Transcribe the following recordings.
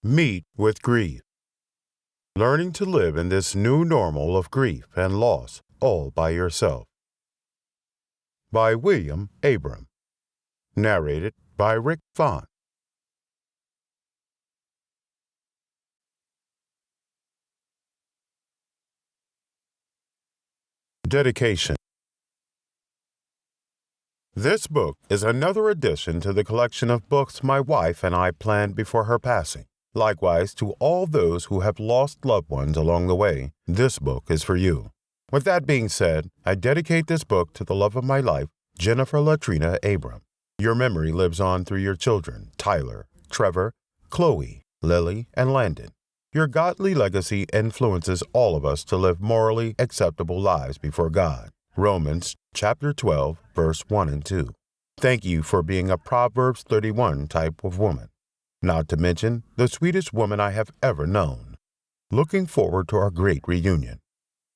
Meet with grief. Learning to live in this new normal of grief and loss all by yourself. By Will Abram. Narrated by Rick Vaughn. Dedication. This book is another addition to the collection of books my wife and I planned before her passing. Likewise, to all those who have lost loved ones along the way, this book is for you. With that being said, I dedicate this book to the love of my life, Jennifer Latrina Abram. Your memory lives on through your children, Tyler, Trevor, Chloe, Lily, and Landon. Your godly legacy influences all of us to live morally acceptable lives before God. Romans chapter 12, verse 1 and 2. Thank you for being a Proverbs 31 type of woman. Not to mention the sweetest woman I have ever known. Looking forward to our great reunion.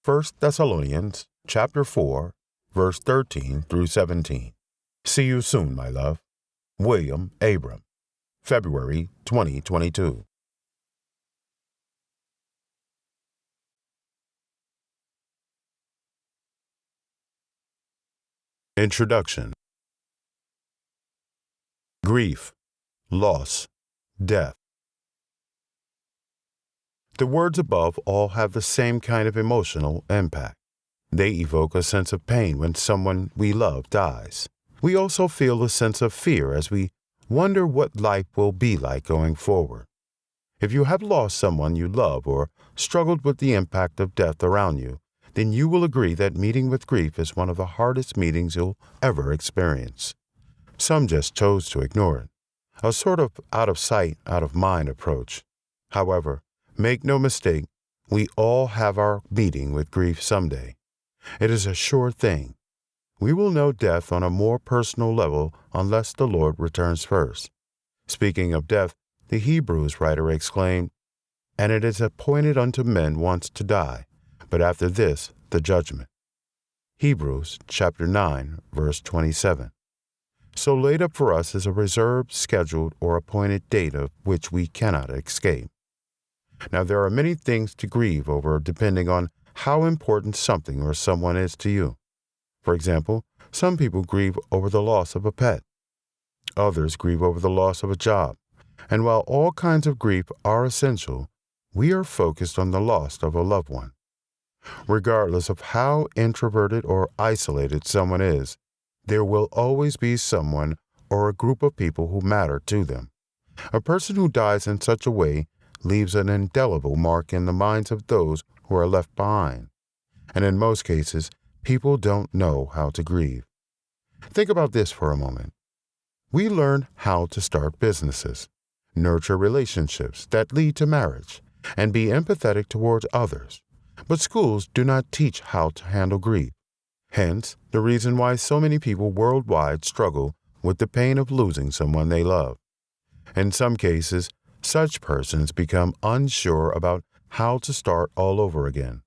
1 Thessalonians chapter 4, verse 13 through 17. See you soon, my love. Will Abram. February 2022. Introduction. Grief, loss, death. The words above all have the same kind of emotional impact. They evoke a sense of pain when someone we love dies. We also feel a sense of fear as we wonder what life will be like going forward. If you have lost someone you love or struggled with the impact of death around you, then you will agree that meeting with grief is one of the hardest meetings you'll ever experience. Some just chose to ignore it, a sort of out of sight, out of mind approach. However, make no mistake, we all have our meeting with grief someday. It is a sure thing. We will know death on a more personal level unless the Lord returns first. Speaking of death, the Hebrews writer exclaimed, "And it is appointed unto men once to die, but after this, the judgment." Hebrews chapter 9, verse 27. So laid up for us is a reserved, scheduled, or appointed date of which we cannot escape. Now there are many things to grieve over depending on how important something or someone is to you. For example, some people grieve over the loss of a pet. Others grieve over the loss of a job. And while all kinds of grief are essential, we are focused on the loss of a loved one. Regardless of how introverted or isolated someone is, there will always be someone or a group of people who matter to them. A person who dies in such a way leaves an indelible mark in the minds of those who are left behind. And in most cases, people don't know how to grieve. Think about this for a moment. We learn how to start businesses, nurture relationships that lead to marriage, and be empathetic towards others. But schools do not teach how to handle grief. Hence, the reason why so many people worldwide struggle with the pain of losing someone they love. In some cases, such persons become unsure about how to start all over again.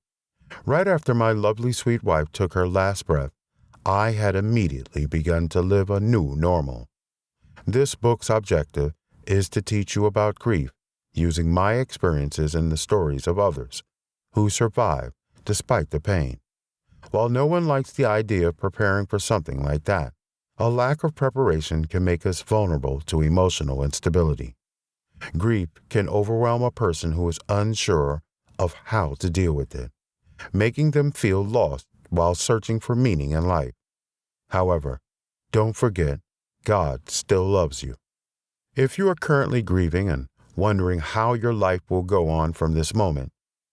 Right after my lovely sweet wife took her last breath, I had immediately begun to live a new normal. This book's objective is to teach you about grief using my experiences and the stories of others who survived despite the pain. While no one likes the idea of preparing for something like that, a lack of preparation can make us vulnerable to emotional instability. Grief can overwhelm a person who is unsure of how to deal with it, making them feel lost while searching for meaning in life. However, don't forget, God still loves you. If you are currently grieving and wondering how your life will go on from this moment,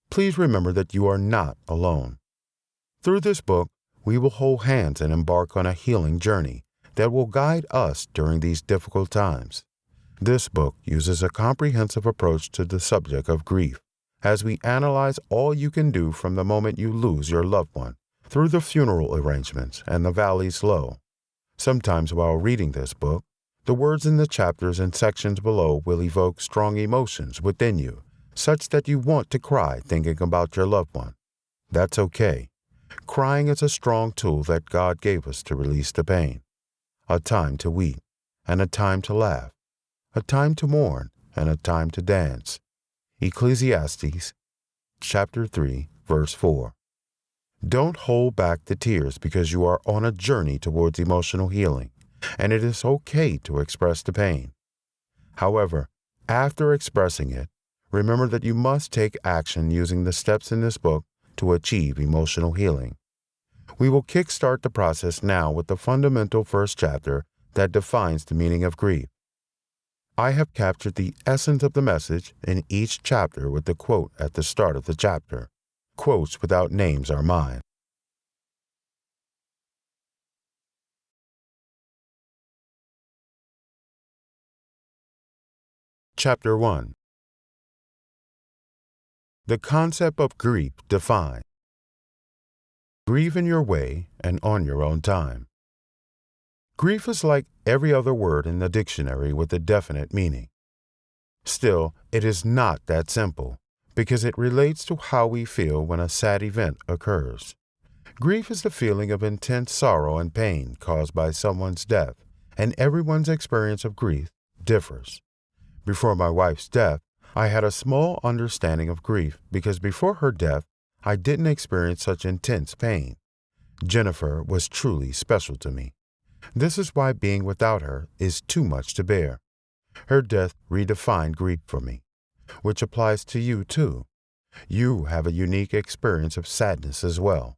please remember that you are not alone. Through this book, we will hold hands and embark on a healing journey that will guide us during these difficult times. This book uses a comprehensive approach to the subject of grief, as we analyze all you can do from the moment you lose your loved one, through the funeral arrangements and the valleys low. Sometimes while reading this book, the words in the chapters and sections below will evoke strong emotions within you, such that you want to cry thinking about your loved one. That's okay. Crying is a strong tool that God gave us to release the pain. A time to weep, and a time to laugh. A time to mourn, and a time to dance. Ecclesiastes chapter 3, verse 4. Don't hold back the tears because you are on a journey towards emotional healing, and it is okay to express the pain. However, after expressing it, remember that you must take action using the steps in this book to achieve emotional healing. We will kickstart the process now with the fundamental first chapter that defines the meaning of grief. I have captured the essence of the message in each chapter with the quote at the start of the chapter. Quotes without names are mine. Chapter 1. The concept of grief defined. Grieve in your way and on your own time. Grief is like every other word in the dictionary with a definite meaning. Still, it is not that simple, because it relates to how we feel when a sad event occurs. Grief is the feeling of intense sorrow and pain caused by someone's death, and everyone's experience of grief differs. Before my wife's death, I had a small understanding of grief because before her death, I didn't experience such intense pain. Jennifer was truly special to me. This is why being without her is too much to bear. Her death redefined grief for me, which applies to you too. You have a unique experience of sadness as well.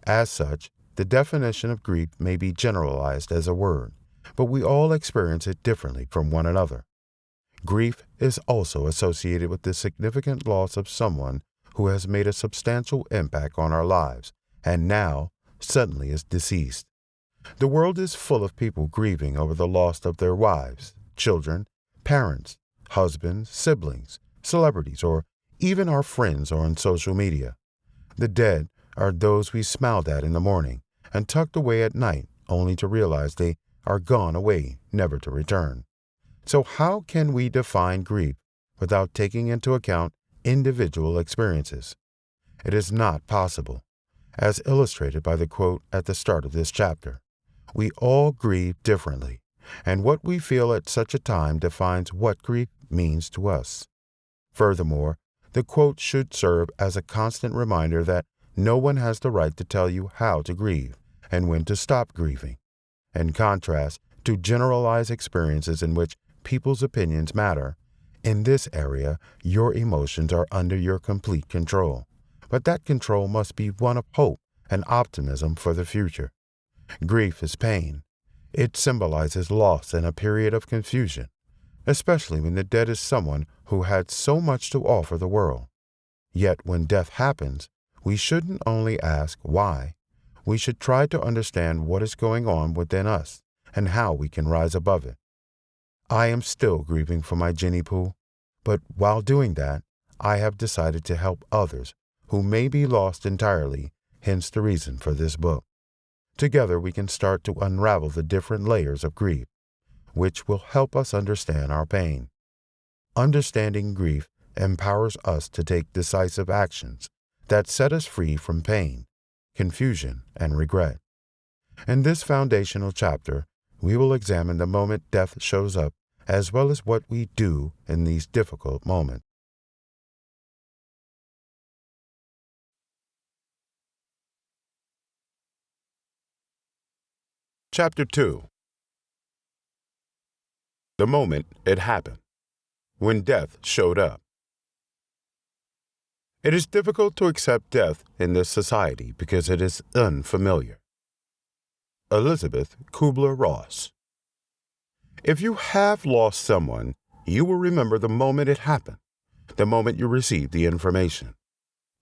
As such, the definition of grief may be generalized as a word, but we all experience it differently from one another. Grief is also associated with the significant loss of someone who has made a substantial impact on our lives and now suddenly is deceased. The world is full of people grieving over the loss of their wives, children, parents, husbands, siblings, celebrities, or even our friends on social media. The dead are those we smiled at in the morning and tucked away at night only to realize they are gone away, never to return. So how can we define grief without taking into account individual experiences? It is not possible, as illustrated by the quote at the start of this chapter. We all grieve differently, and what we feel at such a time defines what grief means to us. Furthermore, the quote should serve as a constant reminder that no one has the right to tell you how to grieve and when to stop grieving. In contrast to generalized experiences in which people's opinions matter, in this area, your emotions are under your complete control. But that control must be one of hope and optimism for the future. Grief is pain. It symbolizes loss and a period of confusion, especially when the dead is someone who had so much to offer the world. Yet when death happens, we shouldn't only ask why. We should try to understand what is going on within us and how we can rise above it. I am still grieving for my Jenny Pooh, but while doing that, I have decided to help others who may be lost entirely, hence the reason for this book. Together we can start to unravel the different layers of grief, which will help us understand our pain. Understanding grief empowers us to take decisive actions that set us free from pain, confusion, and regret. In this foundational chapter, we will examine the moment death shows up as well as what we do in these difficult moments. Chapter 2. The moment it happened. When death showed up. It is difficult to accept death in this society because it is unfamiliar. Elizabeth Kubler-Ross. If you have lost someone, you will remember the moment it happened, the moment you received the information.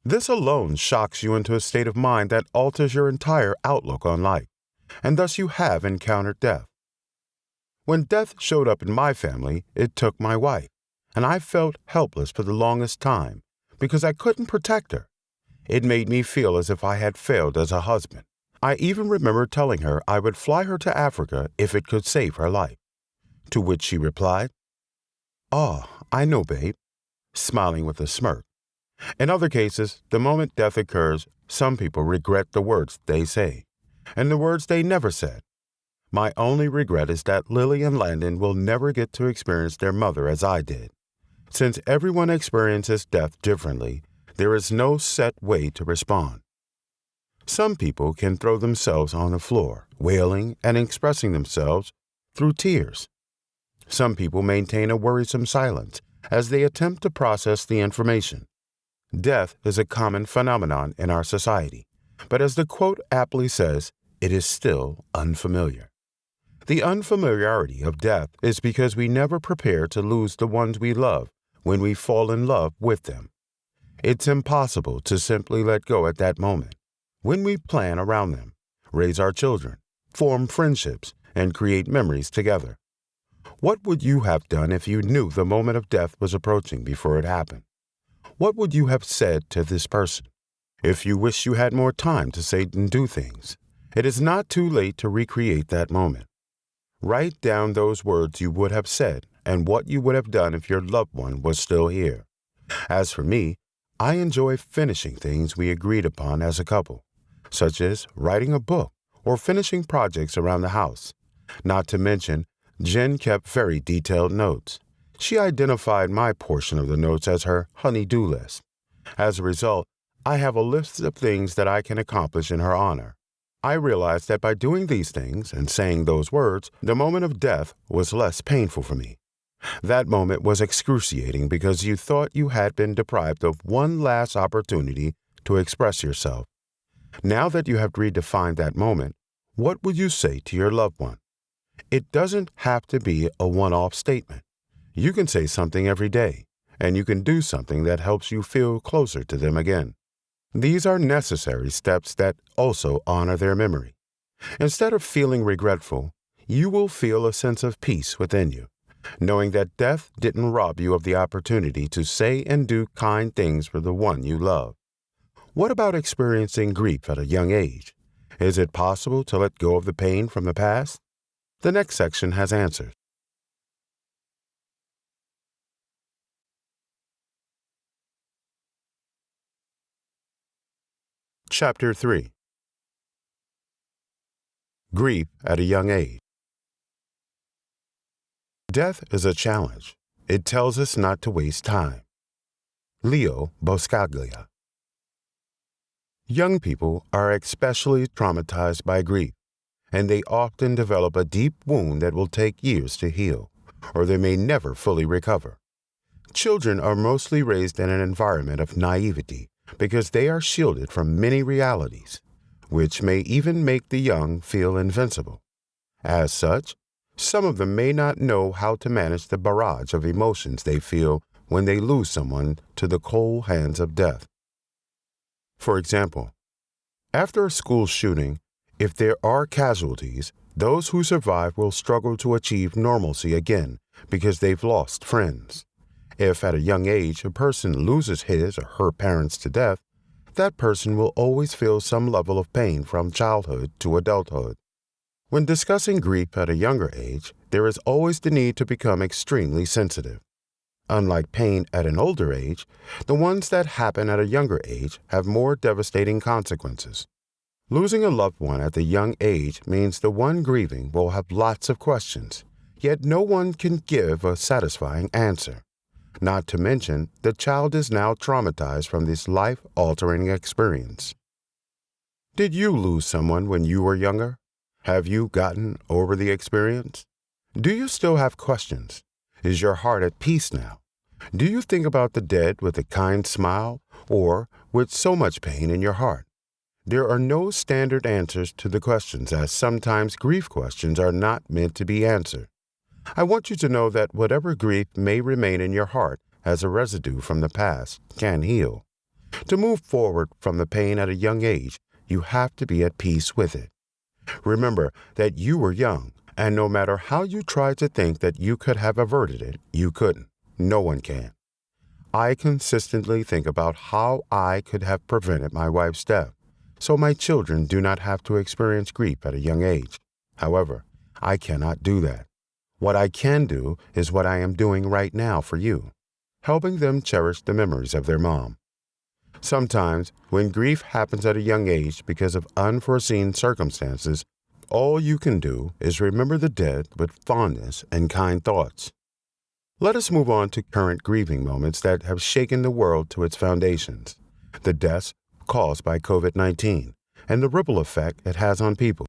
This alone shocks you into a state of mind that alters your entire outlook on life, and thus you have encountered death. When death showed up in my family, it took my wife, and I felt helpless for the longest time because I couldn't protect her. It made me feel as if I had failed as a husband. I even remember telling her I would fly her to Africa if it could save her life. To which she replied, "Oh, I know, babe," smiling with a smirk. In other cases, the moment death occurs, some people regret the words they say, and the words they never said. My only regret is that Lily and Landon will never get to experience their mother as I did. Since everyone experiences death differently, there is no set way to respond. Some people can throw themselves on the floor, wailing and expressing themselves through tears. Some people maintain a worrisome silence as they attempt to process the information. Death is a common phenomenon in our society, but as the quote aptly says, it is still unfamiliar. The unfamiliarity of death is because we never prepare to lose the ones we love when we fall in love with them. It's impossible to simply let go at that moment. When we plan around them, raise our children, form friendships, and create memories together. What would you have done if you knew the moment of death was approaching before it happened? What would you have said to this person? If you wish you had more time to say and do things, it is not too late to recreate that moment. Write down those words you would have said and what you would have done if your loved one was still here. As for me, I enjoy finishing things we agreed upon as a couple, such as writing a book or finishing projects around the house. Not to mention, Jen kept very detailed notes. She identified my portion of the notes as her honey-do list. As a result, I have a list of things that I can accomplish in her honor. I realized that by doing these things and saying those words, the moment of death was less painful for me. That moment was excruciating because you thought you had been deprived of one last opportunity to express yourself. Now that you have redefined that moment, what would you say to your loved one? It doesn't have to be a one-off statement. You can say something every day, and you can do something that helps you feel closer to them again. These are necessary steps that also honor their memory. Instead of feeling regretful, you will feel a sense of peace within you, knowing that death didn't rob you of the opportunity to say and do kind things for the one you love. What about experiencing grief at a young age? Is it possible to let go of the pain from the past? The next section has answers. Chapter 3. Grief at a young age. Death is a challenge. It tells us not to waste time. Leo Boscaglia. Young people are especially traumatized by grief, and they often develop a deep wound that will take years to heal, or they may never fully recover. Children are mostly raised in an environment of naivety because they are shielded from many realities, which may even make the young feel invincible. As such, some of them may not know how to manage the barrage of emotions they feel when they lose someone to the cold hands of death. For example, after a school shooting, if there are casualties, those who survive will struggle to achieve normalcy again because they've lost friends. If at a young age a person loses his or her parents to death, that person will always feel some level of pain from childhood to adulthood. When discussing grief at a younger age, there is always the need to become extremely sensitive. Unlike pain at an older age, the ones that happen at a younger age have more devastating consequences. Losing a loved one at the young age means the one grieving will have lots of questions, yet no one can give a satisfying answer. Not to mention, the child is now traumatized from this life-altering experience. Did you lose someone when you were younger? Have you gotten over the experience? Do you still have questions? Is your heart at peace now? Do you think about the dead with a kind smile or with so much pain in your heart? There are no standard answers to the questions, as sometimes grief questions are not meant to be answered. I want you to know that whatever grief may remain in your heart as a residue from the past can heal. To move forward from the pain at a young age, you have to be at peace with it. Remember that you were young, and no matter how you tried to think that you could have averted it, you couldn't. No one can. I consistently think about how I could have prevented my wife's death, so my children do not have to experience grief at a young age. However, I cannot do that. What I can do is what I am doing right now for you, helping them cherish the memories of their mom. Sometimes, when grief happens at a young age because of unforeseen circumstances, all you can do is remember the dead with fondness and kind thoughts. Let us move on to current grieving moments that have shaken the world to its foundations, the deaths caused by COVID-19, and the ripple effect it has on people.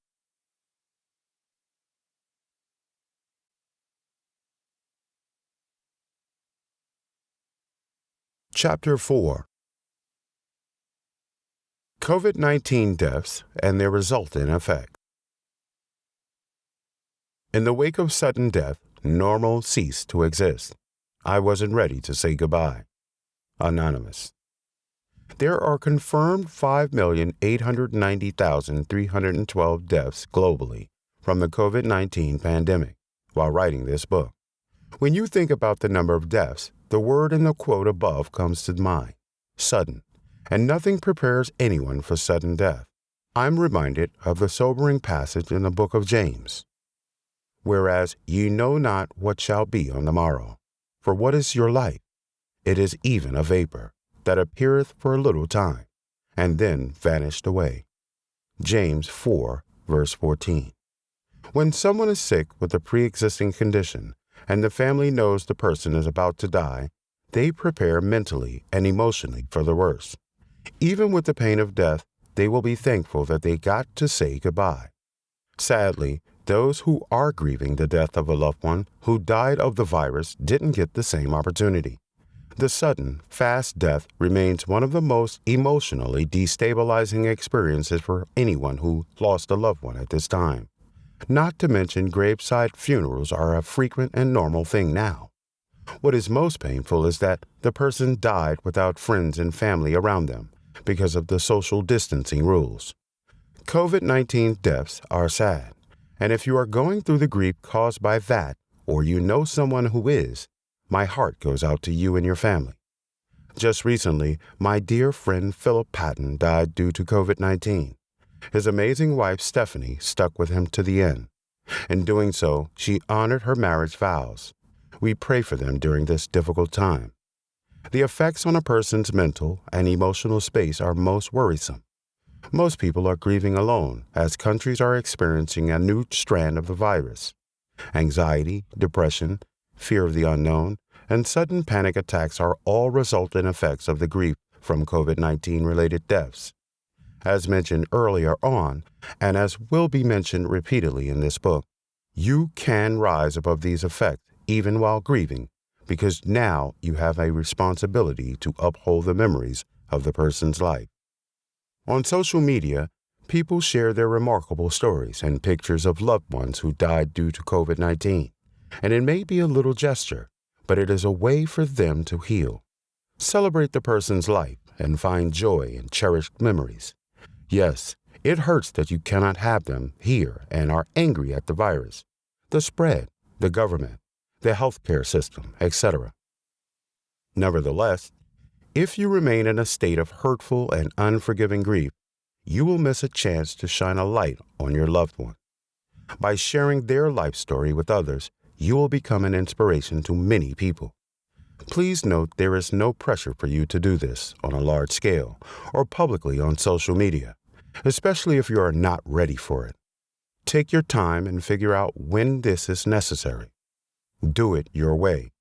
Chapter 4. COVID-19 deaths and their resultant effect. In the wake of sudden death, normal ceased to exist. I wasn't ready to say goodbye. Anonymous. There are confirmed 5,890,312 deaths globally from the COVID-19 pandemic while writing this book. When you think about the number of deaths, the word in the quote above comes to mind, sudden, and nothing prepares anyone for sudden death. I'm reminded of the sobering passage in the book of James. Whereas ye know not what shall be on the morrow. For what is your life? It is even a vapor, that appeareth for a little time, and then vanished away. James 4, verse 14. When someone is sick with a pre-existing condition, and the family knows the person is about to die, they prepare mentally and emotionally for the worst. Even with the pain of death, they will be thankful that they got to say goodbye. Sadly, those who are grieving the death of a loved one who died of the virus didn't get the same opportunity. The sudden, fast death remains one of the most emotionally destabilizing experiences for anyone who lost a loved one at this time. Not to mention graveside funerals are a frequent and normal thing now. What is most painful is that the person died without friends and family around them because of the social distancing rules. COVID-19 deaths are sad, and if you are going through the grief caused by that, or you know someone who is, my heart goes out to you and your family. Just recently, my dear friend Philip Patton died due to COVID-19. His amazing wife Stephanie stuck with him to the end. In doing so, she honored her marriage vows. We pray for them during this difficult time. The effects on a person's mental and emotional space are most worrisome. Most people are grieving alone as countries are experiencing a new strand of the virus. Anxiety, depression, fear of the unknown, and sudden panic attacks are all resultant effects of the grief from COVID-19 related deaths. As mentioned earlier on, and as will be mentioned repeatedly in this book, you can rise above these effects even while grieving, because now you have a responsibility to uphold the memories of the person's life. On social media, people share their remarkable stories and pictures of loved ones who died due to COVID-19, and it may be a little gesture, but it is a way for them to heal. Celebrate the person's life and find joy in cherished memories. Yes, it hurts that you cannot have them here and are angry at the virus, the spread, the government, the healthcare system, etc. Nevertheless, if you remain in a state of hurtful and unforgiving grief, you will miss a chance to shine a light on your loved one. By sharing their life story with others, you will become an inspiration to many people. Please note there is no pressure for you to do this on a large scale or publicly on social media, especially if you are not ready for it. Take your time and figure out when this is necessary. Do it your way.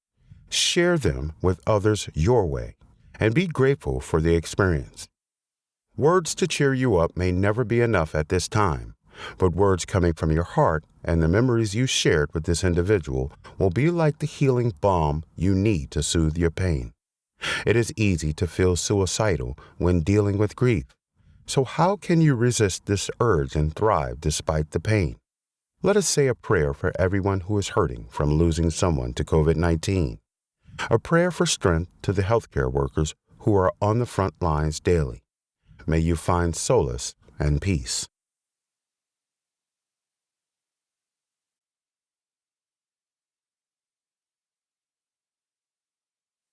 Share them with others your way, and be grateful for the experience. Words to cheer you up may never be enough at this time, but words coming from your heart and the memories you shared with this individual will be like the healing balm you need to soothe your pain. It is easy to feel suicidal when dealing with grief. So how can you resist this urge and thrive despite the pain? Let us say a prayer for everyone who is hurting from losing someone to COVID-19. A prayer for strength to the healthcare workers who are on the front lines daily. May you find solace and peace.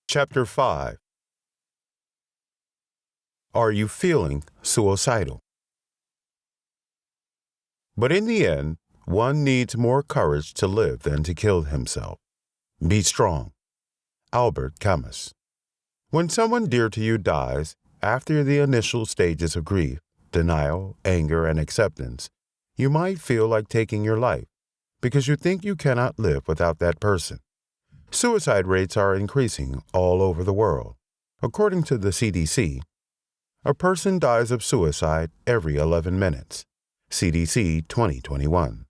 Chapter 5. Are you feeling suicidal? But in the end, one needs more courage to live than to kill himself. Be strong. Albert Camus. When someone dear to you dies, after the initial stages of grief, denial, anger, and acceptance, you might feel like taking your life because you think you cannot live without that person. Suicide rates are increasing all over the world. According to the CDC, a person dies of suicide every 11 minutes. CDC 2021.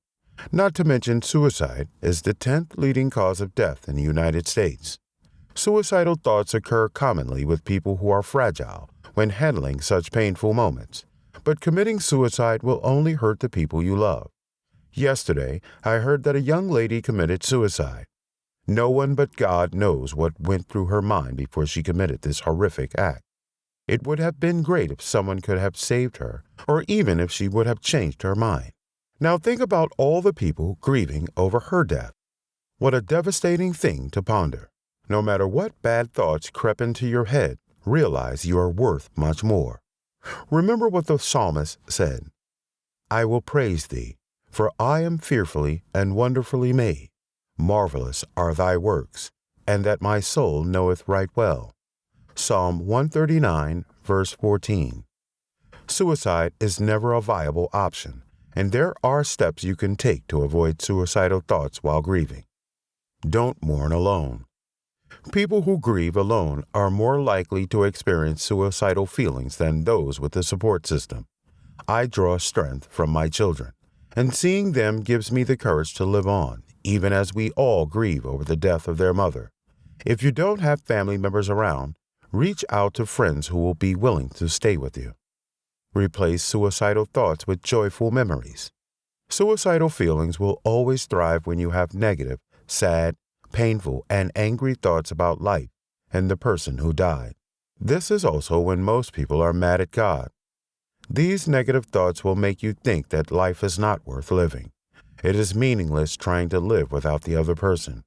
Not to mention suicide is the 10th leading cause of death in the United States. Suicidal thoughts occur commonly with people who are fragile when handling such painful moments, but committing suicide will only hurt the people you love. Yesterday, I heard that a young lady committed suicide. No one but God knows what went through her mind before she committed this horrific act. It would have been great if someone could have saved her, or even if she would have changed her mind. Now think about all the people grieving over her death. What a devastating thing to ponder. No matter what bad thoughts crept into your head, realize you are worth much more. Remember what the psalmist said, "I will praise thee, for I am fearfully and wonderfully made. Marvelous are thy works, and that my soul knoweth right well." Psalm 139, verse 14. Suicide is never a viable option, and there are steps you can take to avoid suicidal thoughts while grieving. Don't mourn alone. People who grieve alone are more likely to experience suicidal feelings than those with a support system. I draw strength from my children, and seeing them gives me the courage to live on, even as we all grieve over the death of their mother. If you don't have family members around, reach out to friends who will be willing to stay with you. Replace suicidal thoughts with joyful memories. Suicidal feelings will always thrive when you have negative, sad, painful, and angry thoughts about life and the person who died. This is also when most people are mad at God. These negative thoughts will make you think that life is not worth living. It is meaningless trying to live without the other person.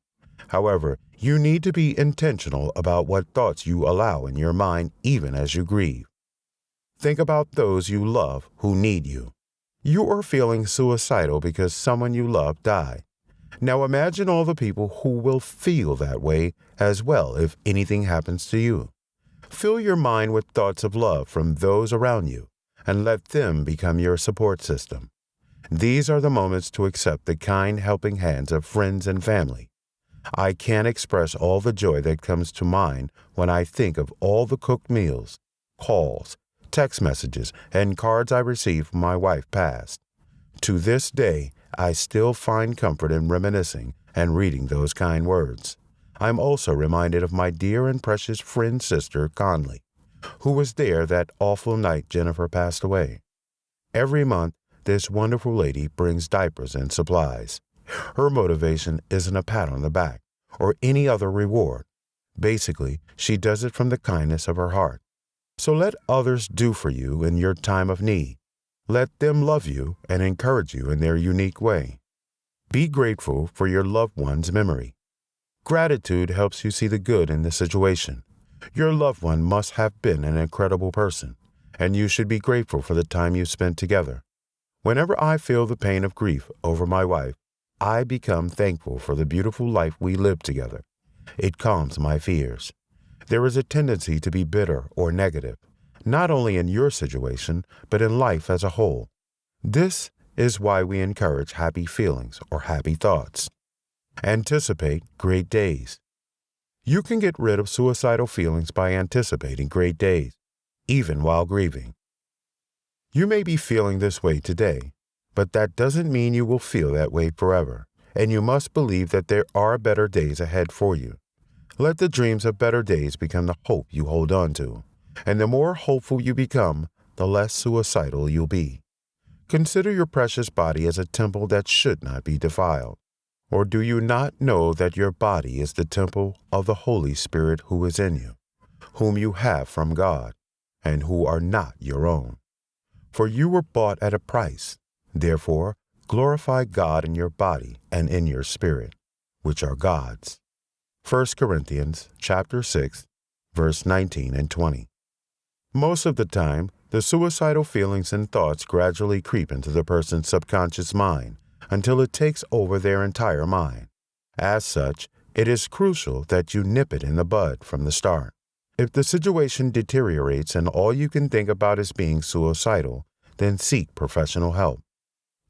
However, you need to be intentional about what thoughts you allow in your mind even as you grieve. Think about those you love who need you. You are feeling suicidal because someone you love died. Now imagine all the people who will feel that way as well if anything happens to you. Fill your mind with thoughts of love from those around you and let them become your support system. These are the moments to accept the kind helping hands of friends and family. I can't express all the joy that comes to mind when I think of all the cooked meals, calls, text messages, and cards I received when my wife passed. To this day, I still find comfort in reminiscing and reading those kind words. I'm also reminded of my dear and precious friend sister, Conley, who was there that awful night Jennifer passed away. Every month, this wonderful lady brings diapers and supplies. Her motivation isn't a pat on the back or any other reward. Basically, she does it from the kindness of her heart. So let others do for you in your time of need. Let them love you and encourage you in their unique way. Be grateful for your loved one's memory. Gratitude helps you see the good in the situation. Your loved one must have been an incredible person, and you should be grateful for the time you spent together. Whenever I feel the pain of grief over my wife, I become thankful for the beautiful life we lived together. It calms my fears. There is a tendency to be bitter or negative, not only in your situation, but in life as a whole. This is why we encourage happy feelings or happy thoughts. Anticipate great days. You can get rid of suicidal feelings by anticipating great days, even while grieving. You may be feeling this way today, but that doesn't mean you will feel that way forever, and you must believe that there are better days ahead for you. Let the dreams of better days become the hope you hold on to, and the more hopeful you become, the less suicidal you'll be. Consider your precious body as a temple that should not be defiled. Or do you not know that your body is the temple of the Holy Spirit who is in you, whom you have from God, and who are not your own? For you were bought at a price. Therefore, glorify God in your body and in your spirit, which are God's. 1 Corinthians chapter 6, verse 19 and 20. Most of the time, the suicidal feelings and thoughts gradually creep into the person's subconscious mind until it takes over their entire mind. As such, it is crucial that you nip it in the bud from the start. If the situation deteriorates and all you can think about is being suicidal, then seek professional help.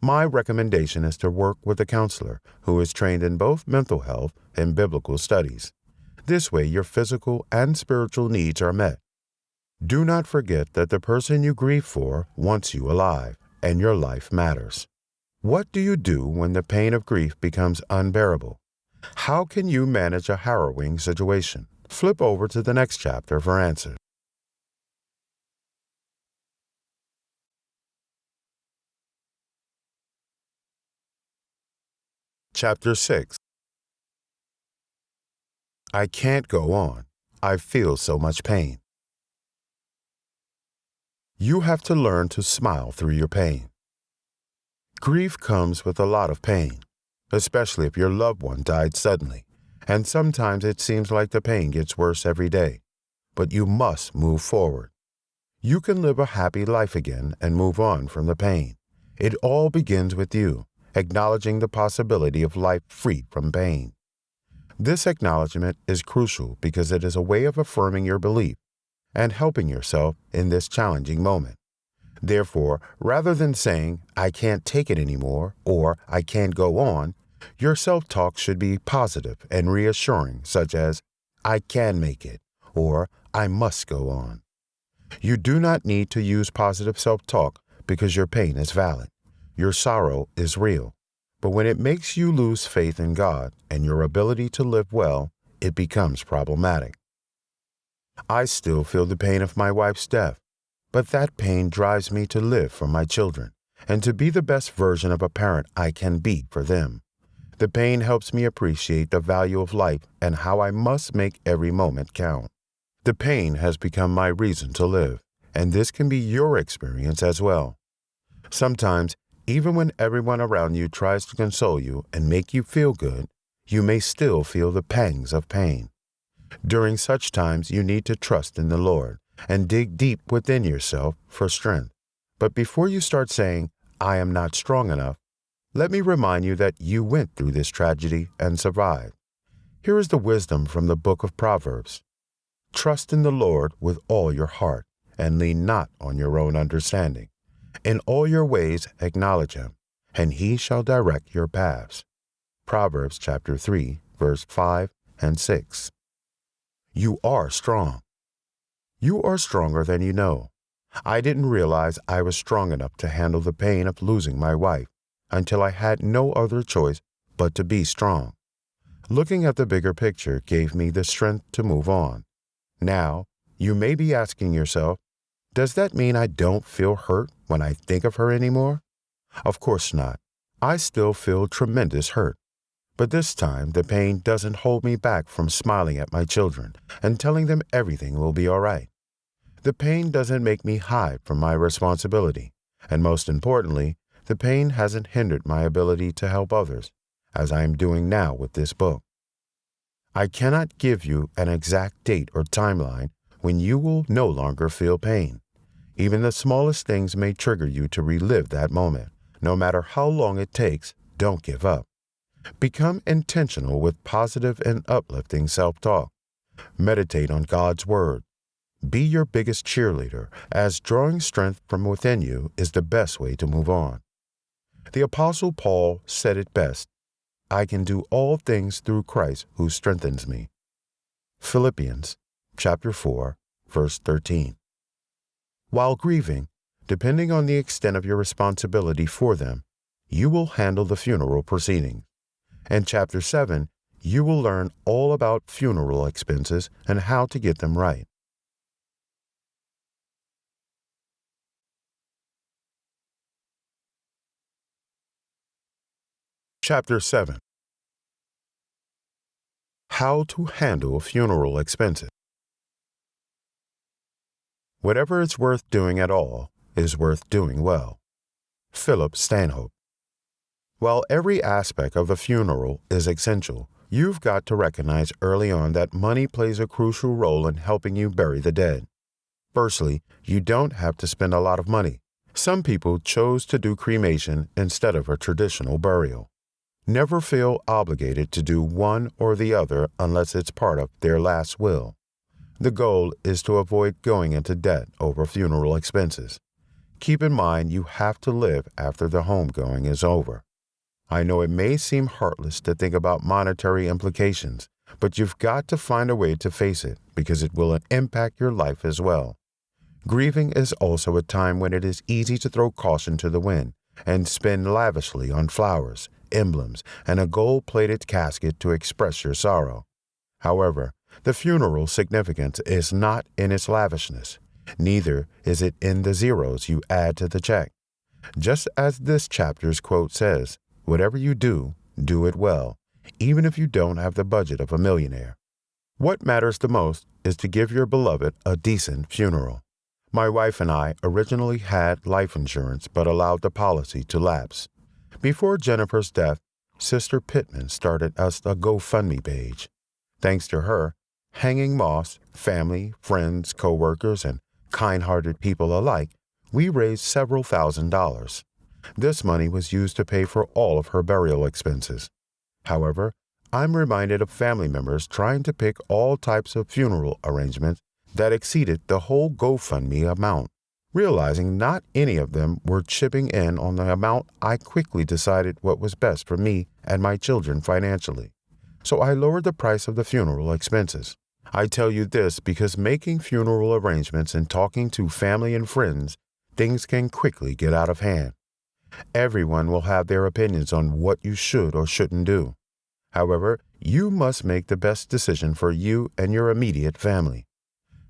My recommendation is to work with a counselor who is trained in both mental health and biblical studies. This way, your physical and spiritual needs are met. Do not forget that the person you grieve for wants you alive, and your life matters. What do you do when the pain of grief becomes unbearable? How can you manage a harrowing situation? Flip over to the next chapter for answers. Chapter 6. I can't go on. I feel so much pain. You have to learn to smile through your pain. Grief comes with a lot of pain, especially if your loved one died suddenly, and sometimes it seems like the pain gets worse every day. But you must move forward. You can live a happy life again and move on from the pain. It all begins with you, acknowledging the possibility of life free from pain. This acknowledgement is crucial because it is a way of affirming your belief and helping yourself in this challenging moment. Therefore, rather than saying, I can't take it anymore, or I can't go on, your self-talk should be positive and reassuring, such as, I can make it, or I must go on. You do not need to use positive self-talk because your pain is valid. Your sorrow is real. But when it makes you lose faith in God and your ability to live well, it becomes problematic. I still feel the pain of my wife's death, but that pain drives me to live for my children and to be the best version of a parent I can be for them. The pain helps me appreciate the value of life and how I must make every moment count. The pain has become my reason to live, and this can be your experience as well. Sometimes, even when everyone around you tries to console you and make you feel good, you may still feel the pangs of pain. During such times, you need to trust in the Lord and dig deep within yourself for strength. But before you start saying, I am not strong enough, let me remind you that you went through this tragedy and survived. Here is the wisdom from the book of Proverbs. Trust in the Lord with all your heart and lean not on your own understanding. In all your ways acknowledge him, and he shall direct your paths. Proverbs chapter 3, verse 5 and 6. You are strong. You are stronger than you know. I didn't realize I was strong enough to handle the pain of losing my wife until I had no other choice but to be strong. Looking at the bigger picture gave me the strength to move on. Now, you may be asking yourself, does that mean I don't feel hurt when I think of her anymore? Of course not. I still feel tremendous hurt. But this time, the pain doesn't hold me back from smiling at my children and telling them everything will be all right. The pain doesn't make me hide from my responsibility. And most importantly, the pain hasn't hindered my ability to help others, as I am doing now with this book. I cannot give you an exact date or timeline when you will no longer feel pain. Even the smallest things may trigger you to relive that moment. No matter how long it takes, don't give up. Become intentional with positive and uplifting self-talk. Meditate on God's Word. Be your biggest cheerleader, as drawing strength from within you is the best way to move on. The Apostle Paul said it best, I can do all things through Christ who strengthens me. Philippians chapter 4, verse 13. While grieving, depending on the extent of your responsibility for them, you will handle the funeral proceedings. In chapter 7, you will learn all about funeral expenses and how to get them right. Chapter 7. How to handle funeral expenses. Whatever is worth doing at all is worth doing well. Philip Stanhope. While every aspect of the funeral is essential, you've got to recognize early on that money plays a crucial role in helping you bury the dead. Firstly, you don't have to spend a lot of money. Some people chose to do cremation instead of a traditional burial. Never feel obligated to do one or the other unless it's part of their last will. The goal is to avoid going into debt over funeral expenses. Keep in mind you have to live after the homegoing is over. I know it may seem heartless to think about monetary implications, but you've got to find a way to face it because it will impact your life as well. Grieving is also a time when it is easy to throw caution to the wind and spend lavishly on flowers, emblems, and a gold-plated casket to express your sorrow. However, the funeral significance is not in its lavishness. Neither is it in the zeros you add to the check. Just as this chapter's quote says, "Whatever you do, do it well, even if you don't have the budget of a millionaire." What matters the most is to give your beloved a decent funeral. My wife and I originally had life insurance but allowed the policy to lapse. Before Jennifer's death, Sister Pittman started us a GoFundMe page. Thanks to her, hanging moss, family, friends, co-workers, and kind-hearted people alike, we raised several $1,000s. This money was used to pay for all of her burial expenses. However, I'm reminded of family members trying to pick all types of funeral arrangements that exceeded the whole GoFundMe amount. Realizing not any of them were chipping in on the amount, I quickly decided what was best for me and my children financially. So I lowered the price of the funeral expenses. I tell you this because making funeral arrangements and talking to family and friends, things can quickly get out of hand. Everyone will have their opinions on what you should or shouldn't do. However, you must make the best decision for you and your immediate family.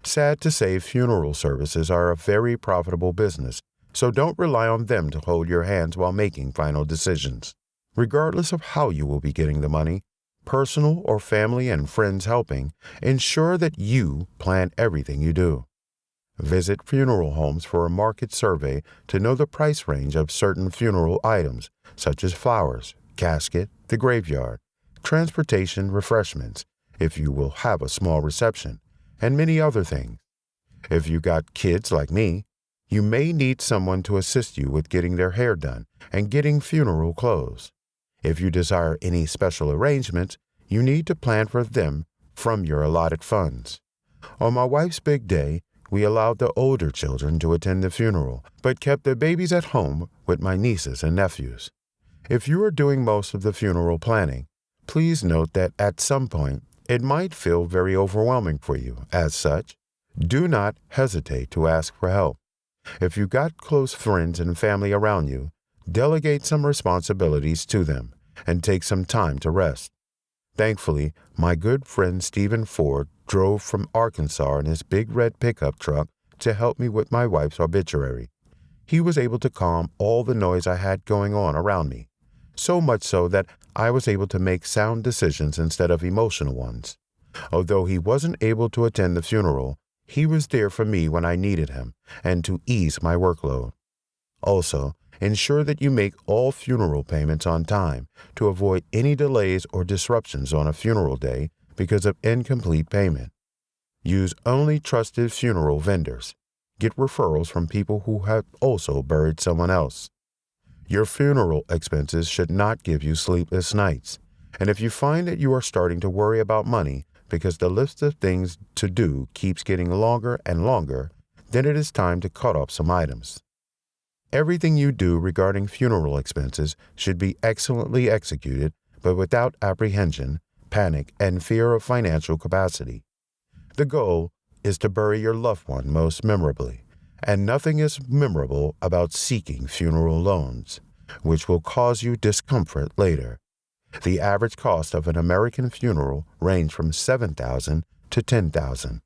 Sad to say, funeral services are a very profitable business, so don't rely on them to hold your hands while making final decisions. Regardless of how you will be getting the money, personal or family and friends helping, ensure that you plan everything you do. Visit funeral homes for a market survey to know the price range of certain funeral items, such as flowers, casket, the graveyard, transportation, refreshments, if you will have a small reception, and many other things. If you got kids like me, you may need someone to assist you with getting their hair done and getting funeral clothes. If you desire any special arrangements, you need to plan for them from your allotted funds. On my wife's big day, we allowed the older children to attend the funeral, but kept the babies at home with my nieces and nephews. If you are doing most of the funeral planning, please note that at some point, it might feel very overwhelming for you. As such, do not hesitate to ask for help. If you got close friends and family around you, delegate some responsibilities to them and take some time to rest. Thankfully, my good friend Stephen Ford drove from Arkansas in his big red pickup truck to help me with my wife's obituary. He was able to calm all the noise I had going on around me, so much so that I was able to make sound decisions instead of emotional ones. Although he wasn't able to attend the funeral, he was there for me when I needed him and to ease my workload. Also, ensure that you make all funeral payments on time to avoid any delays or disruptions on a funeral day because of incomplete payment. Use only trusted funeral vendors. Get referrals from people who have also buried someone else. Your funeral expenses should not give you sleepless nights. And if you find that you are starting to worry about money because the list of things to do keeps getting longer and longer, then it is time to cut off some items. Everything you do regarding funeral expenses should be excellently executed, but without apprehension, panic, and fear of financial capacity. The goal is to bury your loved one most memorably, and nothing is memorable about seeking funeral loans, which will cause you discomfort later. The average cost of an American funeral range from $7,000 to $10,000.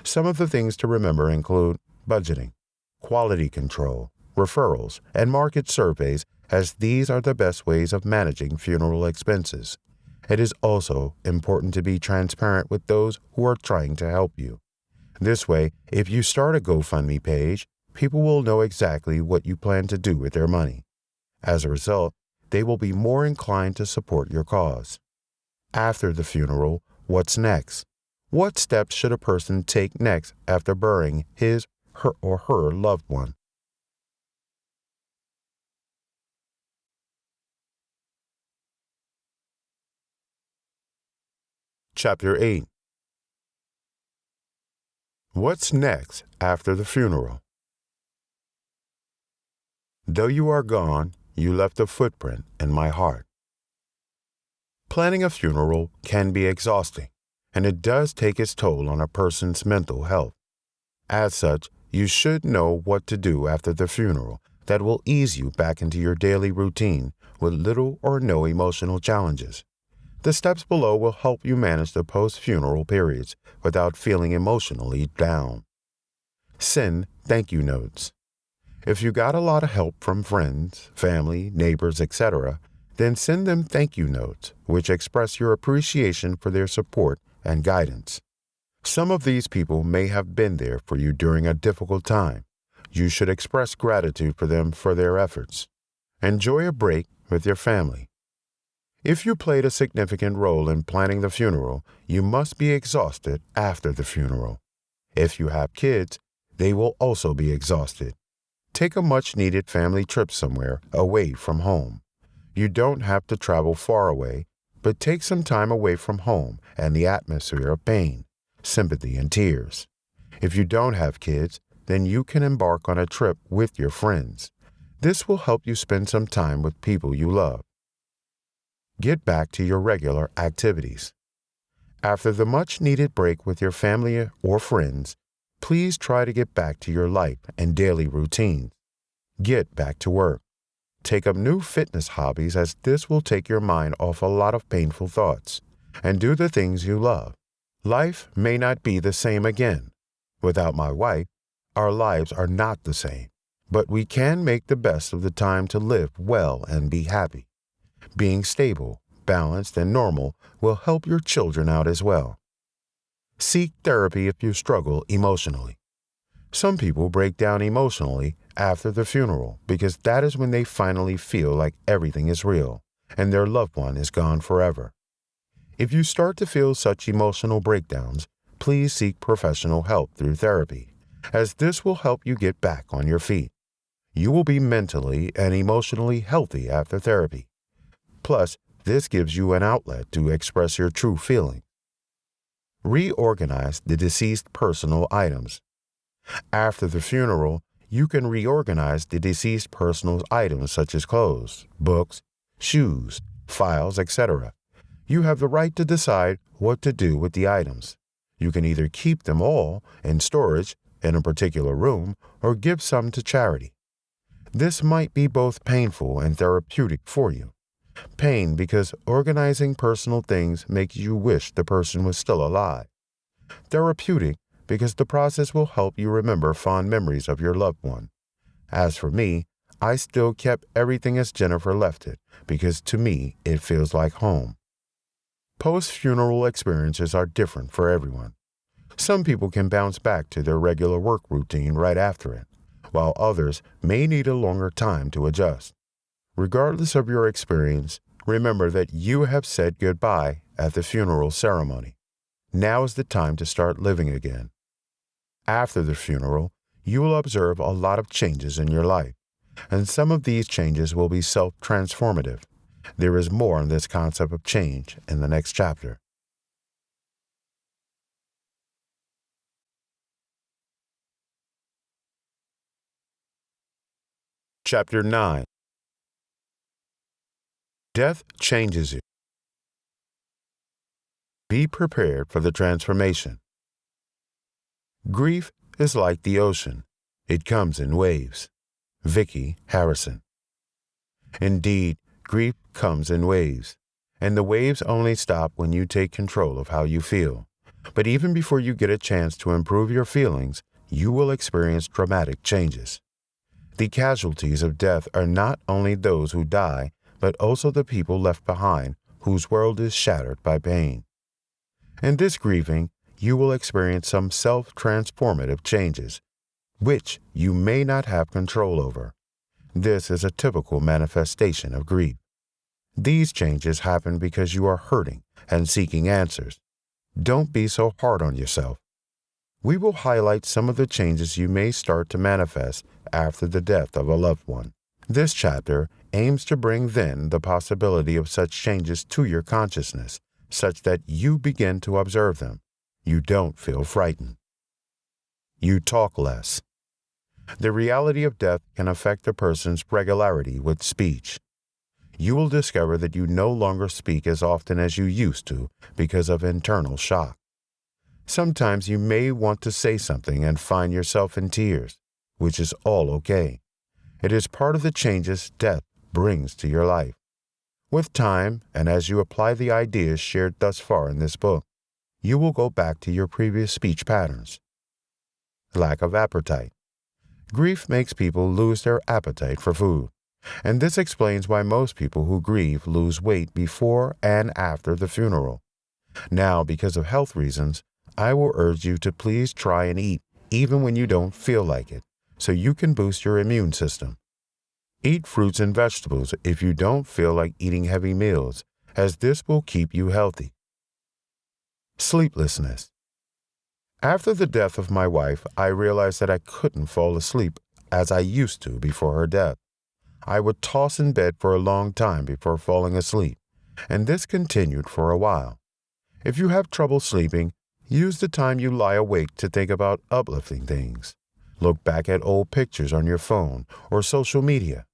Some of the things to remember include budgeting, quality control, referrals, and market surveys, as these are the best ways of managing funeral expenses. It is also important to be transparent with those who are trying to help you. This way, if you start a GoFundMe page, people will know exactly what you plan to do with their money. As a result, they will be more inclined to support your cause. After the funeral, what's next? What steps should a person take next after burying his or her loved one? Chapter 8. What's next after the funeral? Though you are gone, you left a footprint in my heart. Planning a funeral can be exhausting, and it does take its toll on a person's mental health. As such, you should know what to do after the funeral that will ease you back into your daily routine with little or no emotional challenges. The steps below will help you manage the post-funeral periods without feeling emotionally down. Send thank you notes. If you got a lot of help from friends, family, neighbors, etc., then send them thank you notes, which express your appreciation for their support and guidance. Some of these people may have been there for you during a difficult time. You should express gratitude for them for their efforts. Enjoy a break with your family. If you played a significant role in planning the funeral, you must be exhausted after the funeral. If you have kids, they will also be exhausted. Take a much-needed family trip somewhere away from home. You don't have to travel far away, but take some time away from home and the atmosphere of pain, sympathy, and tears. If you don't have kids, then you can embark on a trip with your friends. This will help you spend some time with people you love. Get back to your regular activities. After the much-needed break with your family or friends, please try to get back to your life and daily routines. Get back to work. Take up new fitness hobbies, as this will take your mind off a lot of painful thoughts, and do the things you love. Life may not be the same again. Without my wife, our lives are not the same, but we can make the best of the time to live well and be happy. Being stable, balanced, and normal will help your children out as well. Seek therapy if you struggle emotionally. Some people break down emotionally after the funeral because that is when they finally feel like everything is real and their loved one is gone forever. If you start to feel such emotional breakdowns, please seek professional help through therapy, as this will help you get back on your feet. You will be mentally and emotionally healthy after therapy. Plus, this gives you an outlet to express your true feelings. Reorganize the deceased personal items. After the funeral, you can reorganize the deceased personal items such as clothes, books, shoes, files, etc. You have the right to decide what to do with the items. You can either keep them all in storage in a particular room or give some to charity. This might be both painful and therapeutic for you. Pain because organizing personal things makes you wish the person was still alive. Therapeutic because the process will help you remember fond memories of your loved one. As for me, I still kept everything as Jennifer left it because to me it feels like home. Post-funeral experiences are different for everyone. Some people can bounce back to their regular work routine right after it, while others may need a longer time to adjust. Regardless of your experience, remember that you have said goodbye at the funeral ceremony. Now is the time to start living again. After the funeral, you will observe a lot of changes in your life, and some of these changes will be self-transformative. There is more on this concept of change in the next chapter. Chapter 9. Death changes you. Be prepared for the transformation. Grief is like the ocean. It comes in waves. Vicky Harrison. Indeed, grief comes in waves, and the waves only stop when you take control of how you feel. But even before you get a chance to improve your feelings, you will experience dramatic changes. The casualties of death are not only those who die, but also the people left behind whose world is shattered by pain. In this grieving, you will experience some self-transformative changes, which you may not have control over. This is a typical manifestation of grief. These changes happen because you are hurting and seeking answers. Don't be so hard on yourself. We will highlight some of the changes you may start to manifest after the death of a loved one. This chapter aims to bring then the possibility of such changes to your consciousness, such that you begin to observe them. You don't feel frightened. You talk less. The reality of death can affect a person's regularity with speech. You will discover that you no longer speak as often as you used to because of internal shock. Sometimes you may want to say something and find yourself in tears, which is all okay. It is part of the changes death brings to your life. With time, and as you apply the ideas shared thus far in this book, you will go back to your previous speech patterns. Lack of appetite. Grief makes people lose their appetite for food, and this explains why most people who grieve lose weight before and after the funeral. Now, because of health reasons, I will urge you to please try and eat even when you don't feel like it, so you can boost your immune system. Eat fruits and vegetables if you don't feel like eating heavy meals, as this will keep you healthy. Sleeplessness. After the death of my wife, I realized that I couldn't fall asleep as I used to before her death. I would toss in bed for a long time before falling asleep, and this continued for a while. If you have trouble sleeping, use the time you lie awake to think about uplifting things. Look back at old pictures on your phone or social media.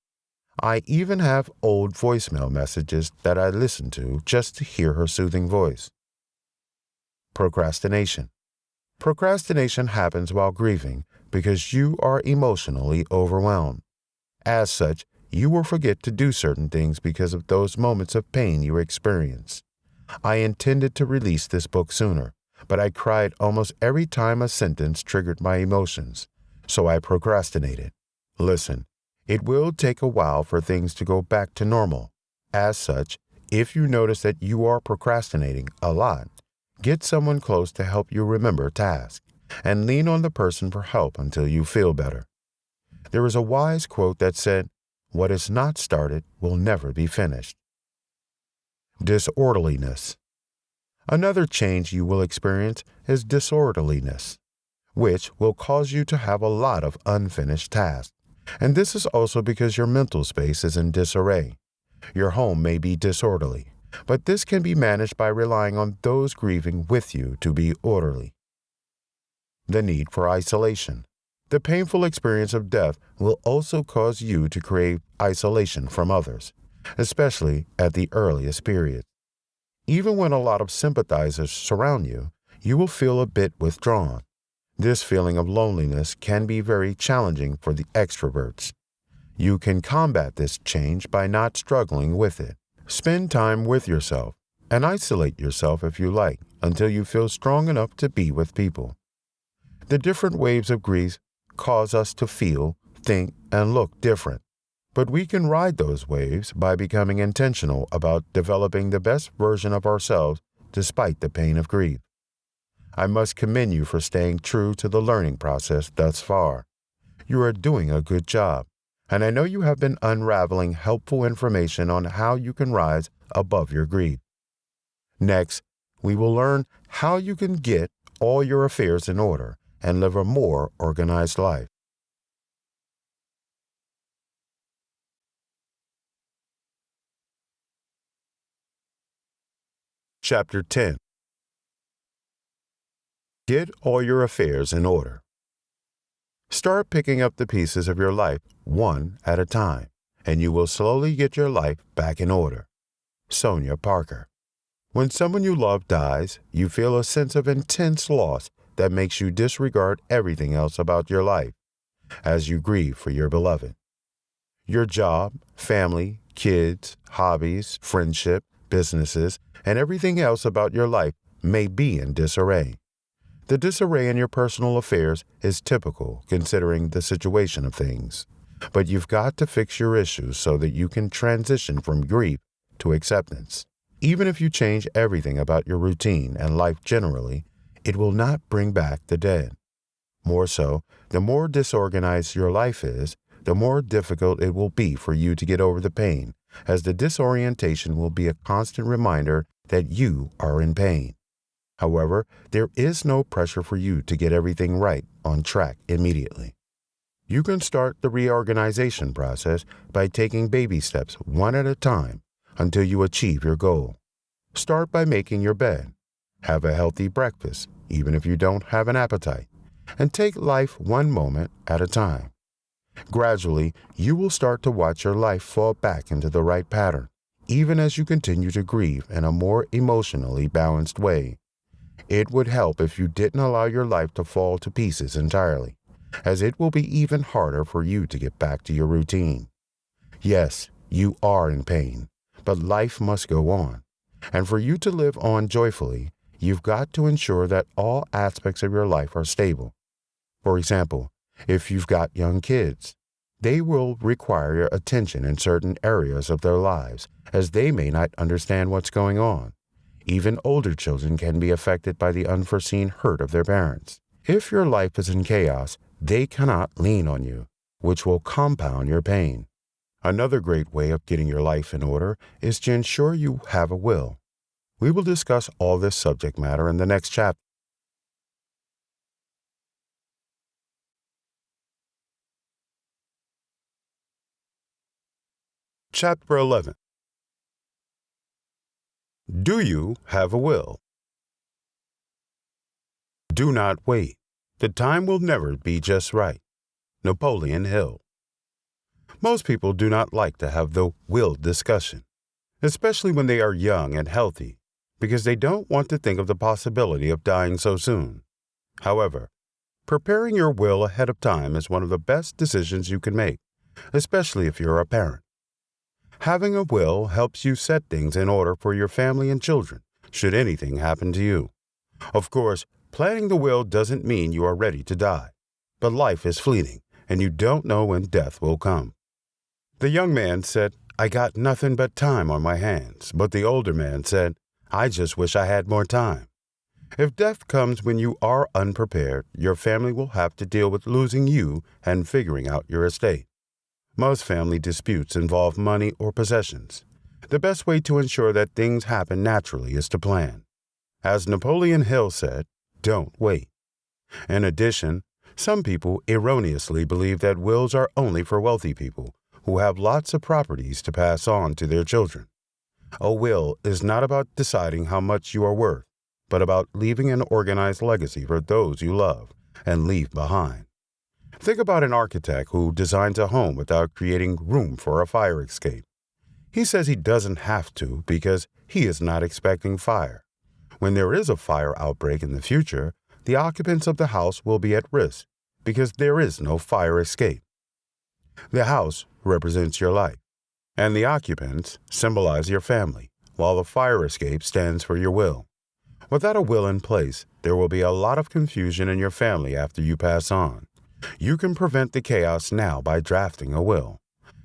I even have old voicemail messages that I listen to just to hear her soothing voice. Procrastination. Procrastination happens while grieving because you are emotionally overwhelmed. As such, you will forget to do certain things because of those moments of pain you experience. I intended to release this book sooner, but I cried almost every time a sentence triggered my emotions, so I procrastinated. Listen, it will take a while for things to go back to normal. As such, if you notice that you are procrastinating a lot, get someone close to help you remember tasks, and lean on the person for help until you feel better. There is a wise quote that said, "What is not started will never be finished." Disorderliness. Another change you will experience is disorderliness, which will cause you to have a lot of unfinished tasks. And this is also because your mental space is in disarray. Your home may be disorderly, but this can be managed by relying on those grieving with you to be orderly. The need for isolation. The painful experience of death will also cause you to crave isolation from others, especially at the earliest periods. Even when a lot of sympathizers surround you, you will feel a bit withdrawn. This feeling of loneliness can be very challenging for the extroverts. You can combat this change by not struggling with it. Spend time with yourself and isolate yourself if you like until you feel strong enough to be with people. The different waves of grief cause us to feel, think, and look different. But we can ride those waves by becoming intentional about developing the best version of ourselves despite the pain of grief. I must commend you for staying true to the learning process thus far. You are doing a good job, and I know you have been unraveling helpful information on how you can rise above your grief. Next, we will learn how you can get all your affairs in order and live a more organized life. Chapter 10. Get all your affairs in order. Start picking up the pieces of your life one at a time, and you will slowly get your life back in order. Sonia Parker. When someone you love dies, you feel a sense of intense loss that makes you disregard everything else about your life as you grieve for your beloved. Your job, family, kids, hobbies, friendship, businesses, and everything else about your life may be in disarray. The disarray in your personal affairs is typical considering the situation of things, but you've got to fix your issues so that you can transition from grief to acceptance. Even if you change everything about your routine and life generally, it will not bring back the dead. More so, the more disorganized your life is, the more difficult it will be for you to get over the pain, as the disorientation will be a constant reminder that you are in pain. However, there is no pressure for you to get everything right on track immediately. You can start the reorganization process by taking baby steps one at a time until you achieve your goal. Start by making your bed. Have a healthy breakfast, even if you don't have an appetite, and take life one moment at a time. Gradually, you will start to watch your life fall back into the right pattern, even as you continue to grieve in a more emotionally balanced way. It would help if you didn't allow your life to fall to pieces entirely, as it will be even harder for you to get back to your routine. Yes, you are in pain, but life must go on. And for you to live on joyfully, you've got to ensure that all aspects of your life are stable. For example, if you've got young kids, they will require your attention in certain areas of their lives, as they may not understand what's going on. Even older children can be affected by the unforeseen hurt of their parents. If your life is in chaos, they cannot lean on you, which will compound your pain. Another great way of getting your life in order is to ensure you have a will. We will discuss all this subject matter in the next chapter. Chapter 11. Do you have a will? Do not wait. The time will never be just right. Napoleon Hill. Most people do not like to have the will discussion, especially when they are young and healthy, because they don't want to think of the possibility of dying so soon. However, preparing your will ahead of time is one of the best decisions you can make, especially if you're a parent. Having a will helps you set things in order for your family and children, should anything happen to you. Of course, planning the will doesn't mean you are ready to die, but life is fleeting, and you don't know when death will come. The young man said, "I got nothing but time on my hands," but the older man said, "I just wish I had more time." If death comes when you are unprepared, your family will have to deal with losing you and figuring out your estate. Most family disputes involve money or possessions. The best way to ensure that things happen naturally is to plan. As Napoleon Hill said, don't wait. In addition, some people erroneously believe that wills are only for wealthy people who have lots of properties to pass on to their children. A will is not about deciding how much you are worth, but about leaving an organized legacy for those you love and leave behind. Think about an architect who designs a home without creating room for a fire escape. He says he doesn't have to because he is not expecting fire. When there is a fire outbreak in the future, the occupants of the house will be at risk because there is no fire escape. The house represents your life, and the occupants symbolize your family, while the fire escape stands for your will. Without a will in place, there will be a lot of confusion in your family after you pass on. You can prevent the chaos now by drafting a will.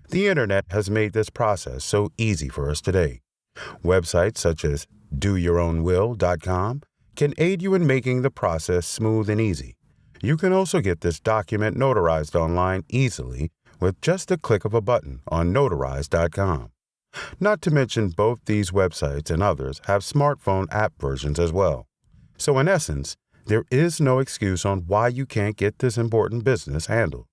The internet has made this process so easy for us today. Websites such as doyourownwill.com can aid you in making the process smooth and easy. You can also get this document notarized online easily with just a click of a button on notarize.com. Not to mention both these websites and others have smartphone app versions as well. So in essence, there is no excuse on why you can't get this important business handled.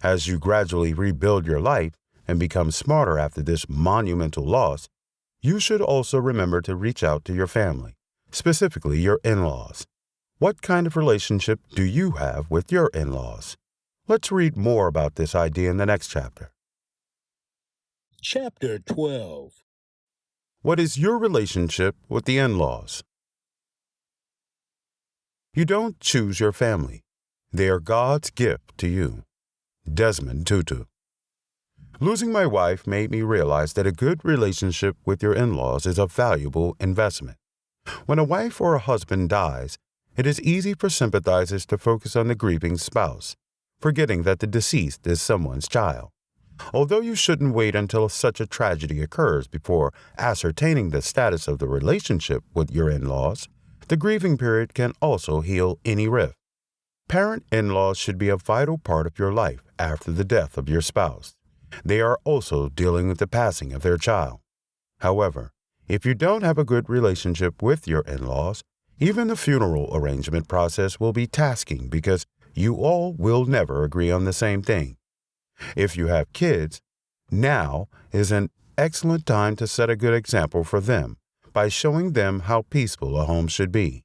As you gradually rebuild your life and become smarter after this monumental loss, you should also remember to reach out to your family, specifically your in-laws. What kind of relationship do you have with your in-laws? Let's read more about this idea in the next chapter. Chapter 12. What is your relationship with the in-laws? You don't choose your family. They are God's gift to you. Desmond Tutu. Losing my wife made me realize that a good relationship with your in-laws is a valuable investment. When a wife or a husband dies, it is easy for sympathizers to focus on the grieving spouse, forgetting that the deceased is someone's child. Although you shouldn't wait until such a tragedy occurs before ascertaining the status of the relationship with your in-laws, the grieving period can also heal any rift. Parent in-laws should be a vital part of your life after the death of your spouse. They are also dealing with the passing of their child. However, if you don't have a good relationship with your in-laws, even the funeral arrangement process will be tasking because you all will never agree on the same thing. If you have kids, now is an excellent time to set a good example for them by showing them how peaceful a home should be.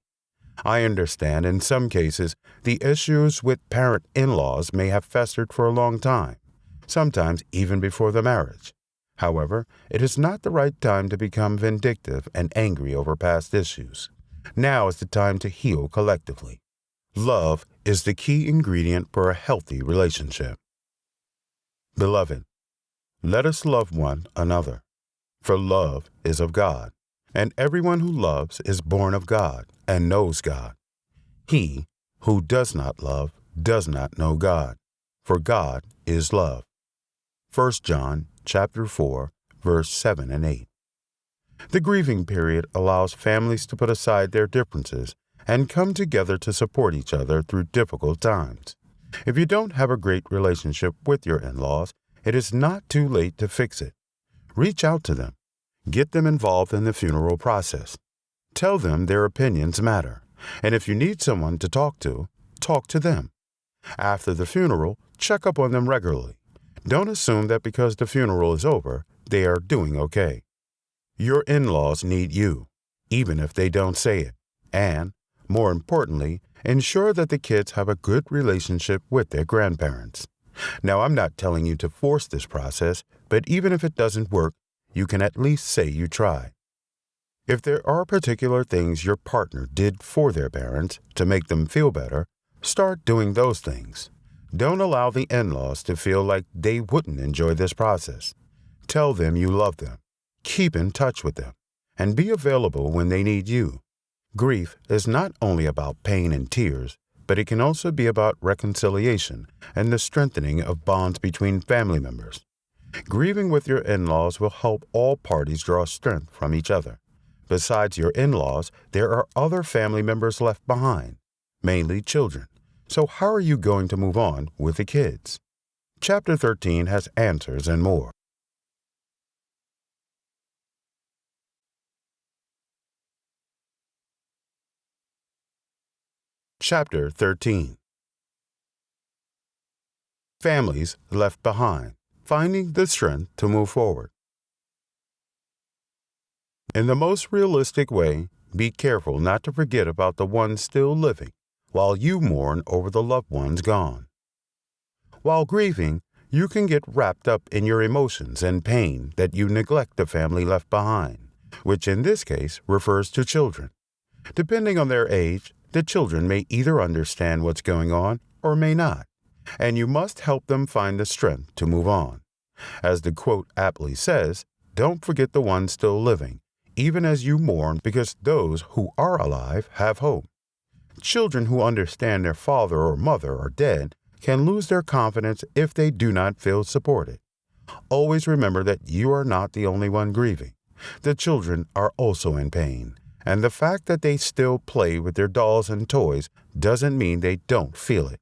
I understand in some cases the issues with parent in-laws may have festered for a long time, sometimes even before the marriage. However, it is not the right time to become vindictive and angry over past issues. Now is the time to heal collectively. Love is the key ingredient for a healthy relationship. Beloved, let us love one another, for love is of God, and everyone who loves is born of God and knows God. He who does not love does not know God, for God is love. 1 John chapter 4, verse 7 and 8. The grieving period allows families to put aside their differences and come together to support each other through difficult times. If you don't have a great relationship with your in-laws, it is not too late to fix it. Reach out to them. Get them involved in the funeral process. Tell them their opinions matter. And if you need someone to talk to them. After the funeral, check up on them regularly. Don't assume that because the funeral is over, they are doing okay. Your in-laws need you, even if they don't say it. And, more importantly, ensure that the kids have a good relationship with their grandparents. Now, I'm not telling you to force this process, but even if it doesn't work, you can at least say you tried. If there are particular things your partner did for their parents to make them feel better, start doing those things. Don't allow the in-laws to feel like they wouldn't enjoy this process. Tell them you love them. Keep in touch with them, and be available when they need you. Grief is not only about pain and tears, but it can also be about reconciliation and the strengthening of bonds between family members. Grieving with your in-laws will help all parties draw strength from each other. Besides your in-laws, there are other family members left behind, mainly children. So how are you going to move on with the kids? Chapter 13 has answers and more. Chapter 13. Families left behind, finding the strength to move forward. In the most realistic way, be careful not to forget about the ones still living while you mourn over the loved ones gone. While grieving, you can get wrapped up in your emotions and pain that you neglect the family left behind, which in this case refers to children. Depending on their age, the children may either understand what's going on or may not, and you must help them find the strength to move on. As the quote aptly says, don't forget the ones still living, even as you mourn, because those who are alive have hope. Children who understand their father or mother are dead can lose their confidence if they do not feel supported. Always remember that you are not the only one grieving. The children are also in pain, and the fact that they still play with their dolls and toys doesn't mean they don't feel it.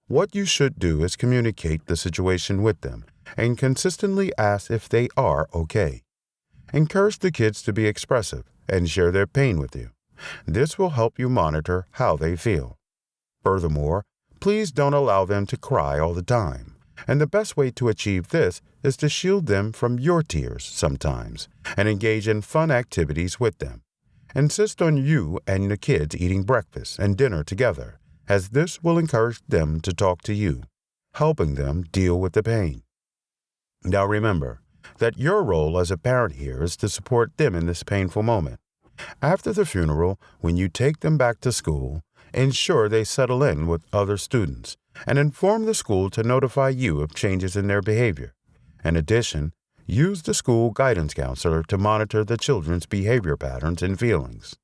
What you should do is communicate the situation with them and consistently ask if they are okay. Encourage the kids to be expressive and share their pain with you. This will help you monitor how they feel. Furthermore, please don't allow them to cry all the time. And the best way to achieve this is to shield them from your tears sometimes and engage in fun activities with them. Insist on you and the kids eating breakfast and dinner together, as this will encourage them to talk to you, helping them deal with the pain. Now remember that your role as a parent here is to support them in this painful moment. After the funeral, when you take them back to school, ensure they settle in with other students and inform the school to notify you of changes in their behavior. In addition, use the school guidance counselor to monitor the children's behavior patterns and feelings.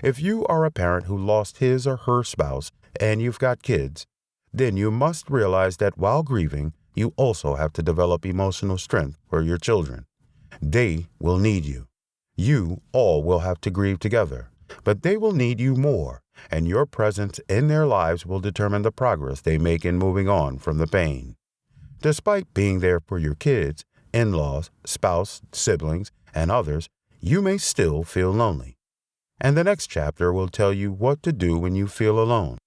If you are a parent who lost his or her spouse and you've got kids, then you must realize that while grieving, you also have to develop emotional strength for your children. They will need you. You all will have to grieve together, but they will need you more, and your presence in their lives will determine the progress they make in moving on from the pain. Despite being there for your kids, in-laws, spouse, siblings, and others, you may still feel lonely. And the next chapter will tell you what to do when you feel alone.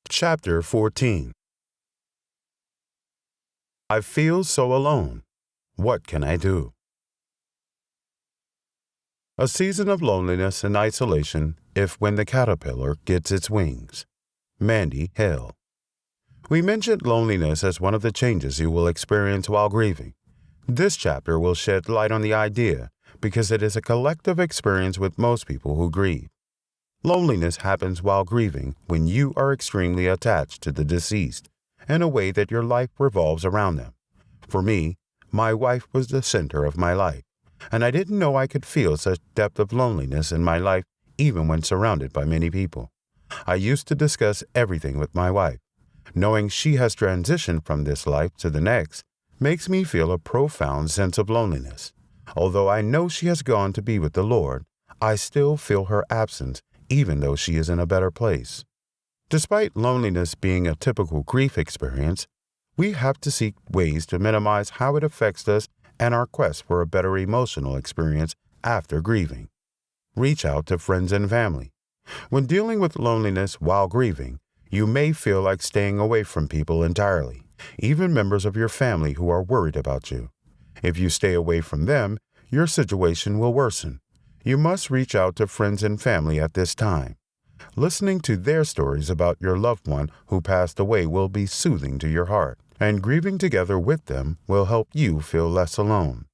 Chapter 14. I feel so alone. What can I do? A season of loneliness and isolation if when the caterpillar gets its wings. Mandy Hill. We mentioned loneliness as one of the changes you will experience while grieving. This chapter will shed light on the idea because it is a collective experience with most people who grieve. Loneliness happens while grieving when you are extremely attached to the deceased in a way that your life revolves around them. For me, my wife was the center of my life, and I didn't know I could feel such depth of loneliness in my life even when surrounded by many people. I used to discuss everything with my wife. Knowing she has transitioned from this life to the next makes me feel a profound sense of loneliness. Although I know she has gone to be with the Lord, I still feel her absence even though she is in a better place. Despite loneliness being a typical grief experience, we have to seek ways to minimize how it affects us and our quest for a better emotional experience after grieving. Reach out to friends and family. When dealing with loneliness while grieving, you may feel like staying away from people entirely, even members of your family who are worried about you. If you stay away from them, your situation will worsen. You must reach out to friends and family at this time. Listening to their stories about your loved one who passed away will be soothing to your heart, and grieving together with them will help you feel less alone.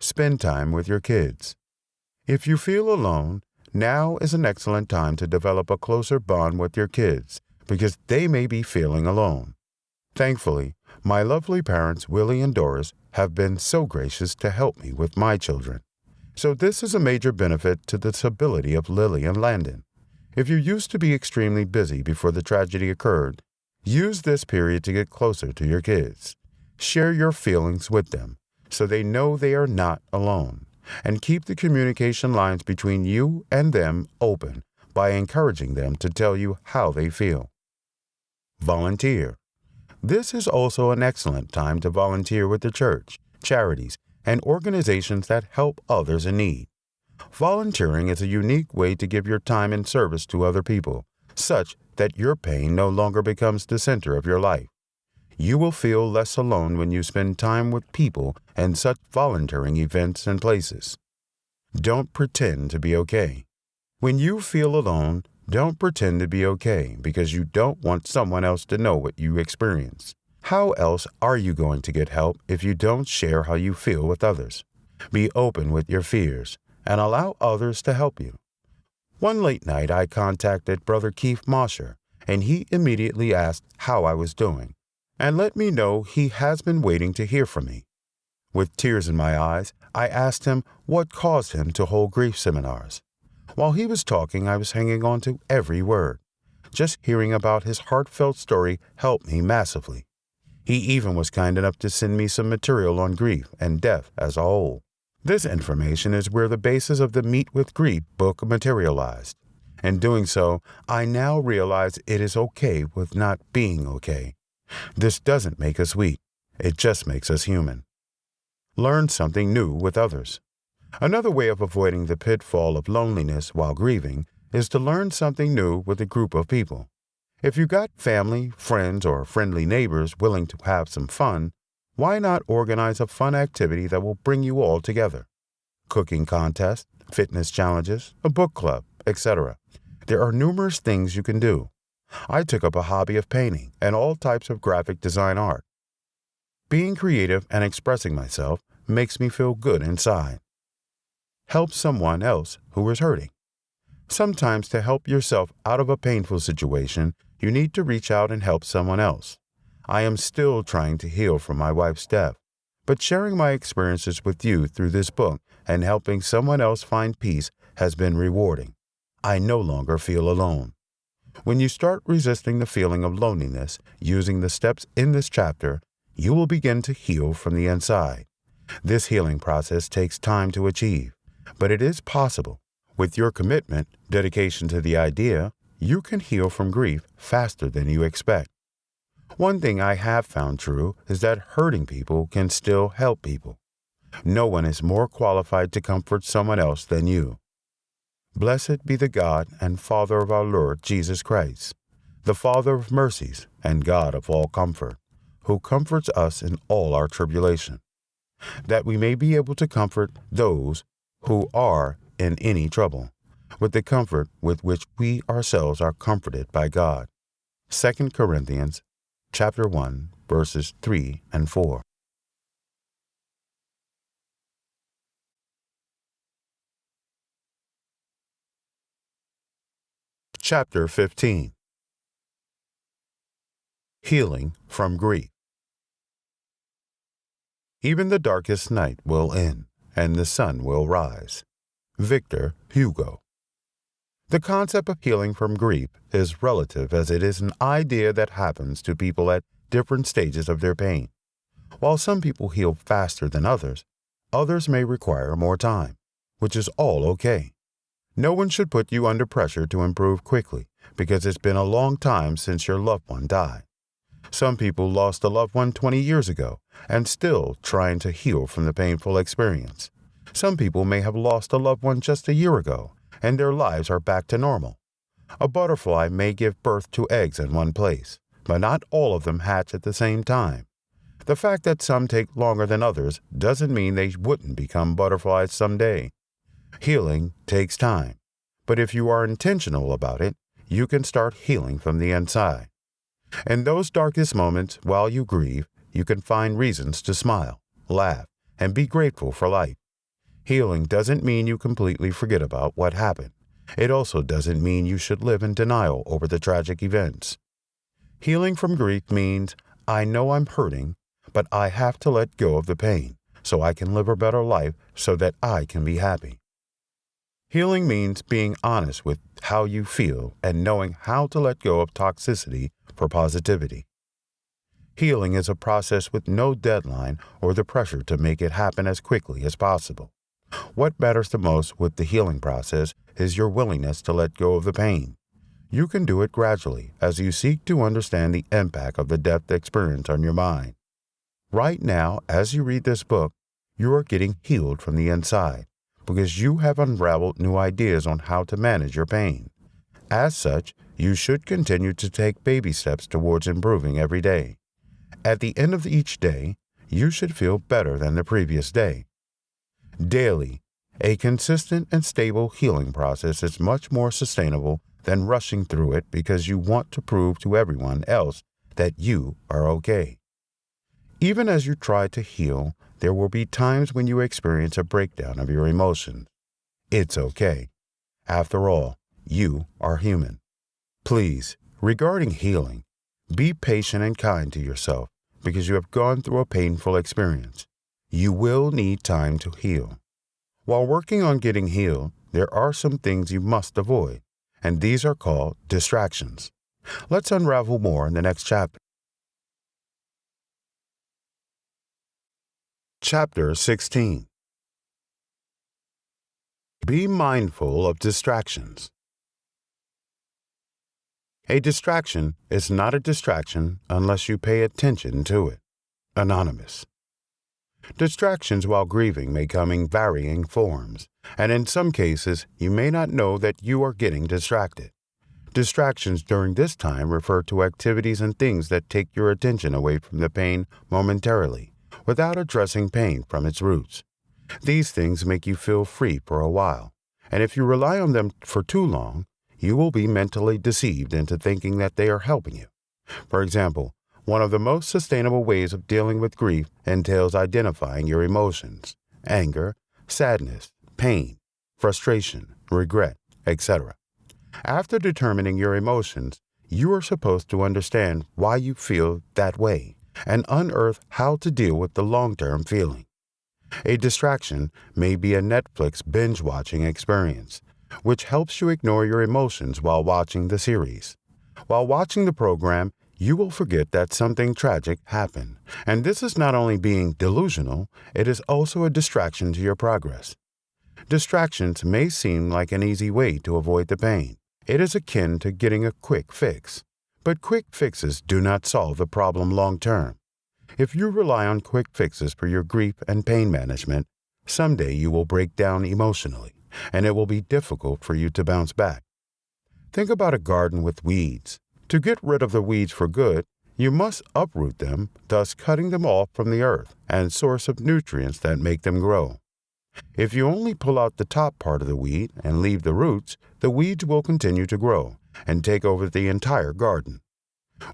Spend time with your kids. If you feel alone, now is an excellent time to develop a closer bond with your kids because they may be feeling alone. Thankfully, my lovely parents, Willie and Doris, have been so gracious to help me with my children. So this is a major benefit to the stability of Lily and Landon. If you used to be extremely busy before the tragedy occurred, use this period to get closer to your kids. Share your feelings with them so they know they are not alone, and keep the communication lines between you and them open by encouraging them to tell you how they feel. Volunteer. This is also an excellent time to volunteer with the church, charities, and organizations that help others in need. Volunteering is a unique way to give your time and service to other people, such that your pain no longer becomes the center of your life. You will feel less alone when you spend time with people and such volunteering events and places. Don't pretend to be okay. When you feel alone, don't pretend to be okay because you don't want someone else to know what you experience. How else are you going to get help if you don't share how you feel with others? Be open with your fears and allow others to help you. One late night I contacted Brother Keith Mosher, and he immediately asked how I was doing and let me know he has been waiting to hear from me. With tears in my eyes, I asked him what caused him to hold grief seminars. While he was talking, I was hanging on to every word. Just hearing about his heartfelt story helped me massively. He even was kind enough to send me some material on grief and death as a whole. This information is where the basis of the Meet with Grief book materialized. In doing so, I now realize it is okay with not being okay. This doesn't make us weak. It just makes us human. Learn something new with others. Another way of avoiding the pitfall of loneliness while grieving is to learn something new with a group of people. If you got family, friends, or friendly neighbors willing to have some fun, why not organize a fun activity that will bring you all together? Cooking contests, fitness challenges, a book club, etc. There are numerous things you can do. I took up a hobby of painting and all types of graphic design art. Being creative and expressing myself makes me feel good inside. Help someone else who is hurting. Sometimes to help yourself out of a painful situation, you need to reach out and help someone else. I am still trying to heal from my wife's death, but sharing my experiences with you through this book and helping someone else find peace has been rewarding. I no longer feel alone. When you start resisting the feeling of loneliness using the steps in this chapter, you will begin to heal from the inside. This healing process takes time to achieve, but it is possible. With your commitment, dedication to the idea, you can heal from grief faster than you expect. One thing I have found true is that hurting people can still help people. No one is more qualified to comfort someone else than you. Blessed be the God and Father of our Lord Jesus Christ, the Father of mercies and God of all comfort, who comforts us in all our tribulation. that we may be able to comfort those who are in any trouble, with the comfort with which we ourselves are comforted by God. 2 Corinthians chapter 1, verses 3 and 4. Chapter 15. Healing from Grief. Even the darkest night will end, and the sun will rise. Victor Hugo. The concept of healing from grief is relative, as it is an idea that happens to people at different stages of their pain. While some people heal faster than others may require more time, which is all okay. No one should put you under pressure to improve quickly, because it's been a long time since your loved one died. Some people lost a loved one 20 years ago and still trying to heal from the painful experience. Some people may have lost a loved one just a year ago and their lives are back to normal. A butterfly may give birth to eggs in one place, but not all of them hatch at the same time. The fact that some take longer than others doesn't mean they wouldn't become butterflies someday. Healing takes time, but if you are intentional about it, you can start healing from the inside. In those darkest moments while you grieve, you can find reasons to smile, laugh, and be grateful for life. Healing doesn't mean you completely forget about what happened. It also doesn't mean you should live in denial over the tragic events. Healing from grief means, I know I'm hurting, but I have to let go of the pain so I can live a better life so that I can be happy. Healing means being honest with how you feel and knowing how to let go of toxicity for positivity. Healing is a process with no deadline or the pressure to make it happen as quickly as possible. What matters the most with the healing process is your willingness to let go of the pain. You can do it gradually as you seek to understand the impact of the death experience on your mind. Right now, as you read this book, you are getting healed from the inside because you have unraveled new ideas on how to manage your pain. As such, you should continue to take baby steps towards improving every day. At the end of each day, you should feel better than the previous day. Daily, a consistent and stable healing process is much more sustainable than rushing through it because you want to prove to everyone else that you are okay. Even as you try to heal, there will be times when you experience a breakdown of your emotions. It's okay. After all, you are human. Please, regarding healing, be patient and kind to yourself because you have gone through a painful experience. You will need time to heal. While working on getting healed, there are some things you must avoid, and these are called distractions. Let's unravel more in the next chapter. Chapter 16. Be mindful of distractions. A distraction is not a distraction unless you pay attention to it. Anonymous. Distractions while grieving may come in varying forms, and in some cases, you may not know that you are getting distracted. Distractions during this time refer to activities and things that take your attention away from the pain momentarily, without addressing pain from its roots. These things make you feel free for a while, and if you rely on them for too long, you will be mentally deceived into thinking that they are helping you. For example, one of the most sustainable ways of dealing with grief entails identifying your emotions: anger, sadness, pain, frustration, regret, etc. After determining your emotions, you are supposed to understand why you feel that way and unearth how to deal with the long-term feeling. A distraction may be a Netflix binge-watching experience, which helps you ignore your emotions while watching the series. While watching the program, you will forget that something tragic happened, and this is not only being delusional, it is also a distraction to your progress. Distractions may seem like an easy way to avoid the pain. It is akin to getting a quick fix, but quick fixes do not solve the problem long term. If you rely on quick fixes for your grief and pain management, someday you will break down emotionally, and it will be difficult for you to bounce back. Think about a garden with weeds. To get rid of the weeds for good, You must uproot them, thus cutting them off from the earth and source of nutrients that make them grow. If you only pull out the top part of the weed and leave the roots, the weeds will continue to grow and take over the entire garden.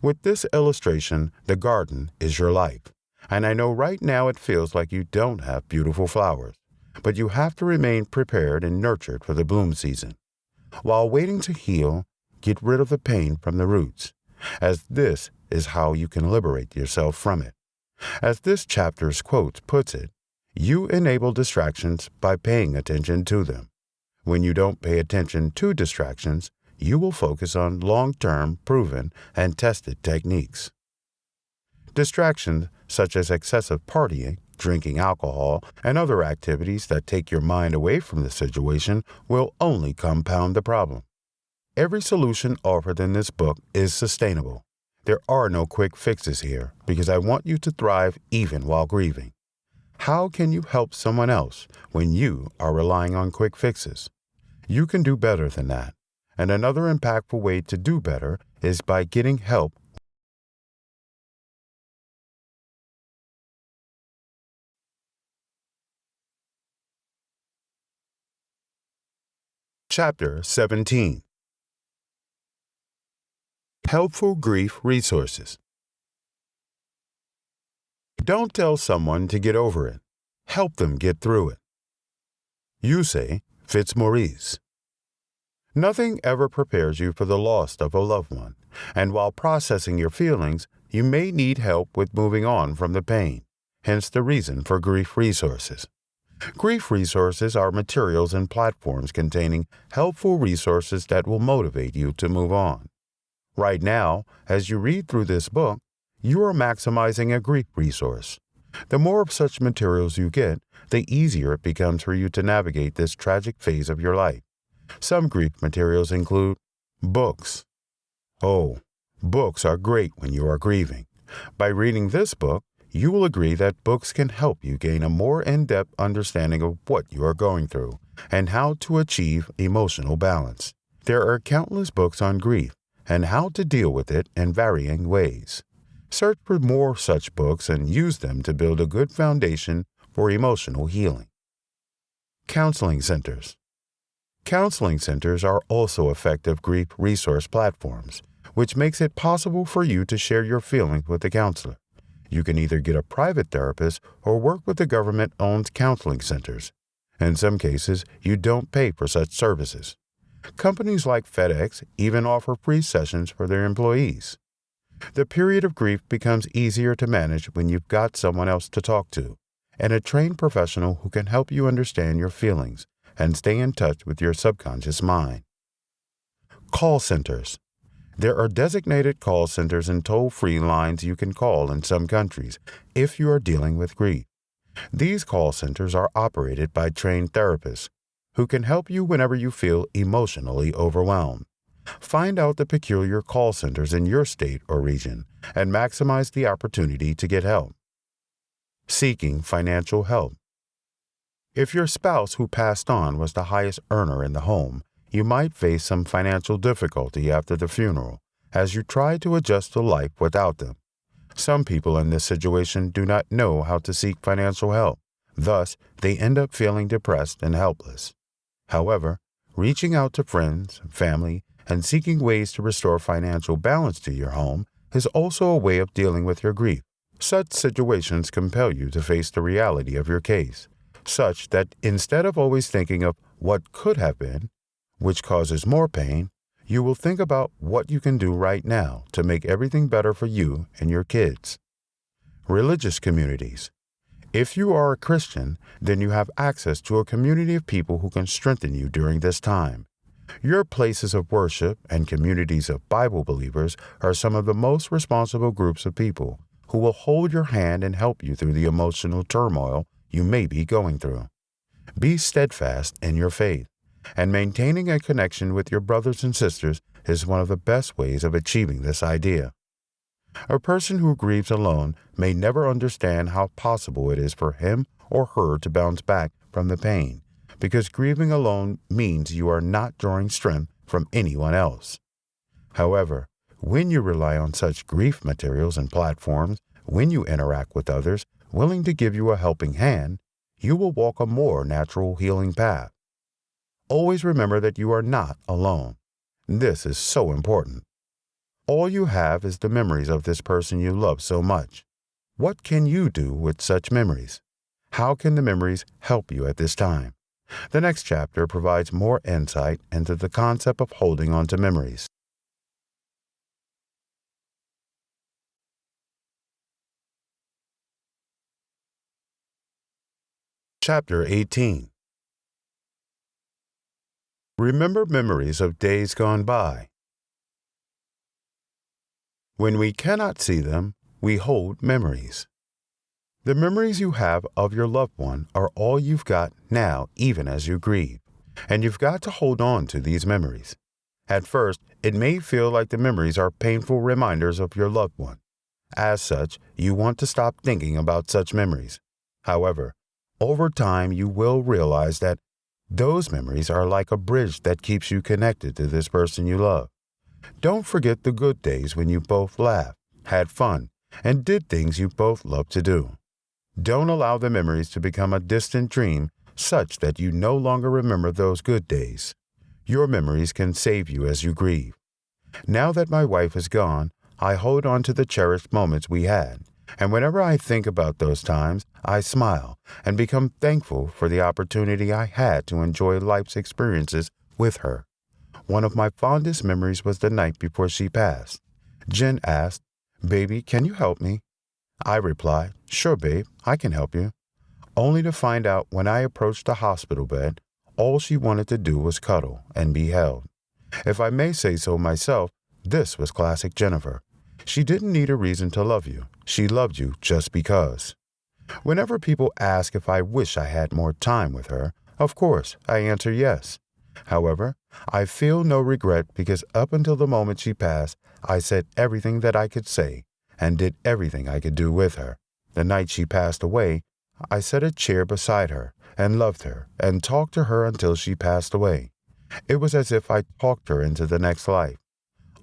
With this illustration, the garden is your life. And I know right now it feels like you don't have beautiful flowers, but you have to remain prepared and nurtured for the bloom season. While waiting to heal, get rid of the pain from the roots, as this is how you can liberate yourself from it. As this chapter's quote puts it, you enable distractions by paying attention to them. When you don't pay attention to distractions, you will focus on long-term, proven, and tested techniques. Distractions such as excessive partying, drinking alcohol, and other activities that take your mind away from the situation will only compound the problem. Every solution offered in this book is sustainable. There are no quick fixes here because I want you to thrive even while grieving. How can you help someone else when you are relying on quick fixes? You can do better than that. And another impactful way to do better is by getting help. Chapter 17. Helpful Grief Resources. Don't tell someone to get over it. Help them get through it. You say, Fitzmaurice. Nothing ever prepares you for the loss of a loved one, and while processing your feelings, you may need help with moving on from the pain, hence the reason for grief resources. Grief resources are materials and platforms containing helpful resources that will motivate you to move on. Right now, as you read through this book, you are maximizing a grief resource. The more of such materials you get, the easier it becomes for you to navigate this tragic phase of your life. Some grief materials include books. Oh, books are great when you are grieving. By reading this book, you will agree that books can help you gain a more in-depth understanding of what you are going through and how to achieve emotional balance. There are countless books on grief and how to deal with it in varying ways. Search for more such books and use them to build a good foundation for emotional healing. Counseling centers. Counseling centers are also effective grief resource platforms, which makes it possible for you to share your feelings with a counselor. You can either get a private therapist or work with the government-owned counseling centers. In some cases, you don't pay for such services. Companies like FedEx even offer free sessions for their employees. The period of grief becomes easier to manage when you've got someone else to talk to, and a trained professional who can help you understand your feelings and stay in touch with your subconscious mind. Call centers. There are designated call centers and toll-free lines you can call in some countries if you are dealing with grief. These call centers are operated by trained therapists who can help you whenever you feel emotionally overwhelmed. Find out the peculiar call centers in your state or region and maximize the opportunity to get help. Seeking financial help. If your spouse who passed on was the highest earner in the home, you might face some financial difficulty after the funeral as you try to adjust to life without them. Some people in this situation do not know how to seek financial help. Thus, they end up feeling depressed and helpless. However, reaching out to friends, family, and seeking ways to restore financial balance to your home is also a way of dealing with your grief. Such situations compel you to face the reality of your case, such that instead of always thinking of what could have been, which causes more pain, you will think about what you can do right now to make everything better for you and your kids. Religious communities. If you are a Christian, then you have access to a community of people who can strengthen you during this time. Your places of worship and communities of Bible believers are some of the most responsible groups of people who will hold your hand and help you through the emotional turmoil you may be going through. Be steadfast in your faith, and maintaining a connection with your brothers and sisters is one of the best ways of achieving this idea. A person who grieves alone may never understand how possible it is for him or her to bounce back from the pain, because grieving alone means you are not drawing strength from anyone else. However, When you rely on such grief materials and platforms, when you interact with others willing to give you a helping hand, you will walk a more natural healing path. Always remember that you are not alone. This is so important. All you have is the memories of this person you love so much. What can you do with such memories? How can the memories help you at this time? The next chapter provides more insight into the concept of holding on to memories. Chapter 18. Remember memories of days gone by. When we cannot see them, we hold memories. The memories you have of your loved one are all you've got now, even as you grieve, and you've got to hold on to these memories. At first, it may feel like the memories are painful reminders of your loved one. As such, you want to stop thinking about such memories. However, over time you will realize that those memories are like a bridge that keeps you connected to this person you love. Don't forget the good days when you both laughed, had fun, and did things you both loved to do. Don't allow the memories to become a distant dream such that you no longer remember those good days. Your memories can save you as you grieve. Now that my wife is gone, I hold on to the cherished moments we had, and whenever I think about those times, I smile and become thankful for the opportunity I had to enjoy life's experiences with her. One of my fondest memories was the night before she passed. Jen asked, "Baby, can you help me?" I replied, "Sure, babe, I can help you." Only to find out when I approached the hospital bed, all she wanted to do was cuddle and be held. If I may say so myself, this was classic Jennifer. She didn't need a reason to love you. She loved you just because. Whenever people ask if I wish I had more time with her, of course, I answer yes. However, I feel no regret because up until the moment she passed, I said everything that I could say and did everything I could do with her. The night she passed away, I set a chair beside her and loved her and talked to her until she passed away. It was as if I talked her into the next life,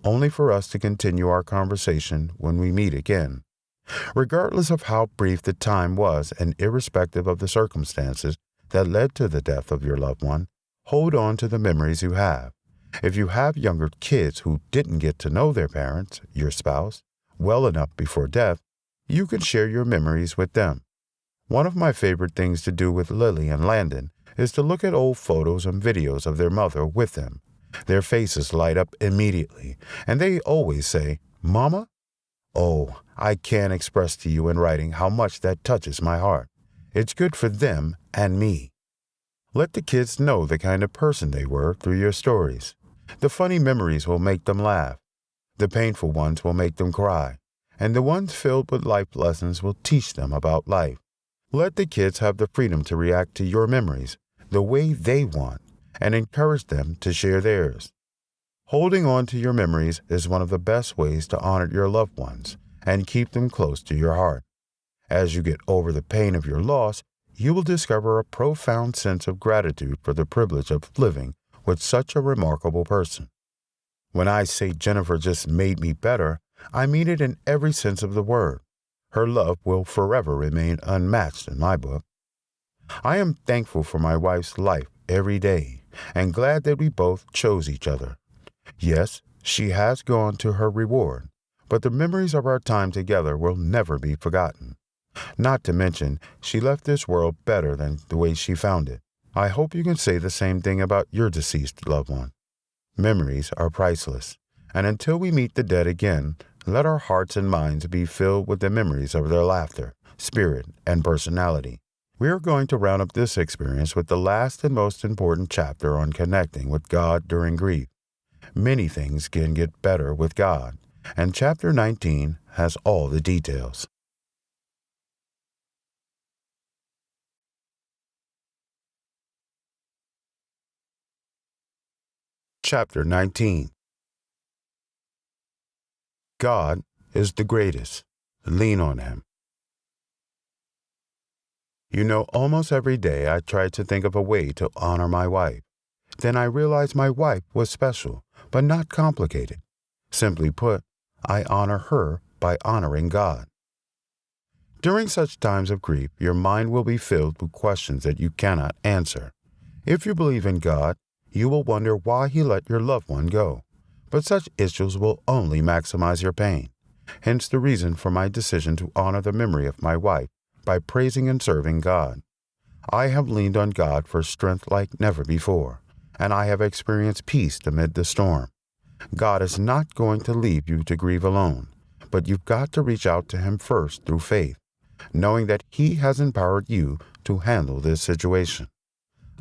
only for us to continue our conversation when we meet again. Regardless of how brief the time was and irrespective of the circumstances that led to the death of your loved one, hold on to the memories you have. If you have younger kids who didn't get to know their parents, your spouse, well enough before death, you can share your memories with them. One of my favorite things to do with Lily and Landon is to look at old photos and videos of their mother with them. Their faces light up immediately, and they always say, "Mama?" Oh, I can't express to you in writing how much that touches my heart. It's good for them and me. Let the kids know the kind of person they were through your stories. The funny memories will make them laugh. The painful ones will make them cry. And the ones filled with life lessons will teach them about life. Let the kids have the freedom to react to your memories the way they want and encourage them to share theirs. Holding on to your memories is one of the best ways to honor your loved ones and keep them close to your heart. As you get over the pain of your loss, you will discover a profound sense of gratitude for the privilege of living with such a remarkable person. When I say Jennifer just made me better, I mean it in every sense of the word. Her love will forever remain unmatched in my book. I am thankful for my wife's life every day and glad that we both chose each other. Yes, she has gone to her reward, but the memories of our time together will never be forgotten. Not to mention, she left this world better than the way she found it. I hope you can say the same thing about your deceased loved one. Memories are priceless, and until we meet the dead again, let our hearts and minds be filled with the memories of their laughter, spirit, and personality. We are going to round up this experience with the last and most important chapter on connecting with God during grief. Many things can get better with God, and Chapter 19 has all the details. Chapter 19. God is the greatest. Lean on Him. You know, almost every day I try to think of a way to honor my wife. Then I realized my wife was special, but not complicated. Simply put, I honor her by honoring God. During such times of grief, your mind will be filled with questions that you cannot answer. If you believe in God, you will wonder why He let your loved one go. But such issues will only maximize your pain. Hence the reason for my decision to honor the memory of my wife by praising and serving God. I have leaned on God for strength like never before, and I have experienced peace amid the storm. God is not going to leave you to grieve alone, but you've got to reach out to Him first through faith, knowing that He has empowered you to handle this situation.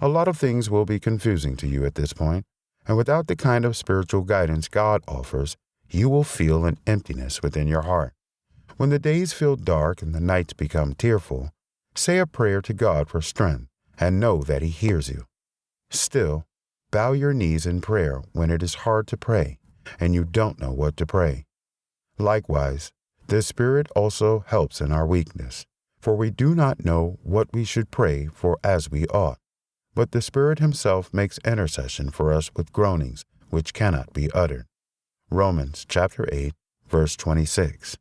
A lot of things will be confusing to you at this point, and without the kind of spiritual guidance God offers, you will feel an emptiness within your heart. When the days feel dark and the nights become tearful, say a prayer to God for strength and know that He hears you. Still, bow your knees in prayer when it is hard to pray and you don't know what to pray. Likewise, the Spirit also helps in our weakness, for we do not know what we should pray for as we ought. But the Spirit Himself makes intercession for us with groanings which cannot be uttered. Romans chapter 8, verse 26.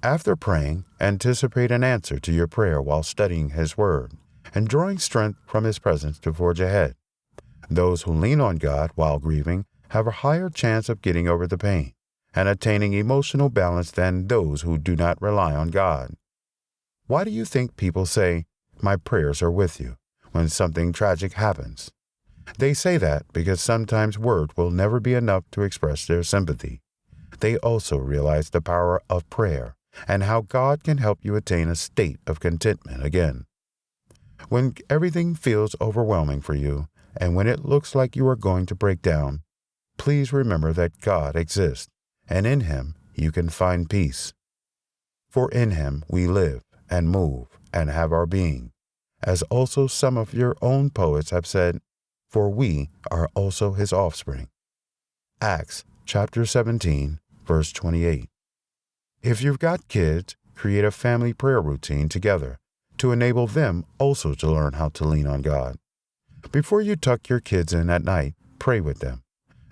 After praying, anticipate an answer to your prayer while studying His Word and drawing strength from His presence to forge ahead. Those who lean on God while grieving have a higher chance of getting over the pain and attaining emotional balance than those who do not rely on God. Why do you think people say, "My prayers are with you," when something tragic happens? They say that because sometimes words will never be enough to express their sympathy. They also realize the power of prayer and how God can help you attain a state of contentment again. When everything feels overwhelming for you, and when it looks like you are going to break down, please remember that God exists, and in Him you can find peace. For in Him we live and move and have our being, as also some of your own poets have said, for we are also His offspring. Acts chapter 17, verse 28. If you've got kids, create a family prayer routine together to enable them also to learn how to lean on God. Before you tuck your kids in at night, pray with them.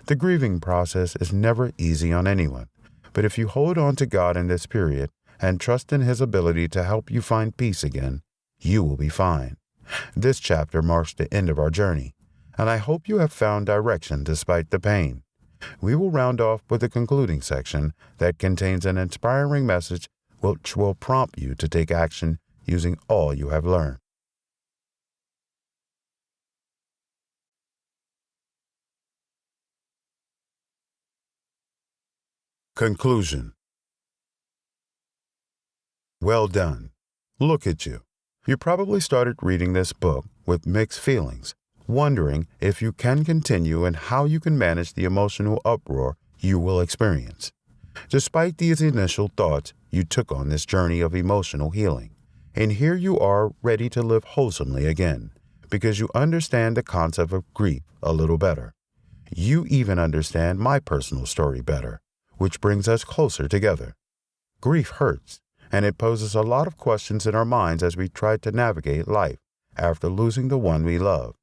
The grieving process is never easy on anyone, but if you hold on to God in this period and trust in His ability to help you find peace again, you will be fine. This chapter marks the end of our journey, and I hope you have found direction despite the pain. We will round off with a concluding section that contains an inspiring message which will prompt you to take action using all you have learned. Conclusion. Well done. Look at you. You probably started reading this book with mixed feelings, wondering if you can continue and how you can manage the emotional uproar you will experience. Despite these initial thoughts, you took on this journey of emotional healing, and here you are ready to live wholesomely again, because you understand the concept of grief a little better. You even understand my personal story better, which brings us closer together. Grief hurts, and it poses a lot of questions in our minds as we try to navigate life after losing the one we love.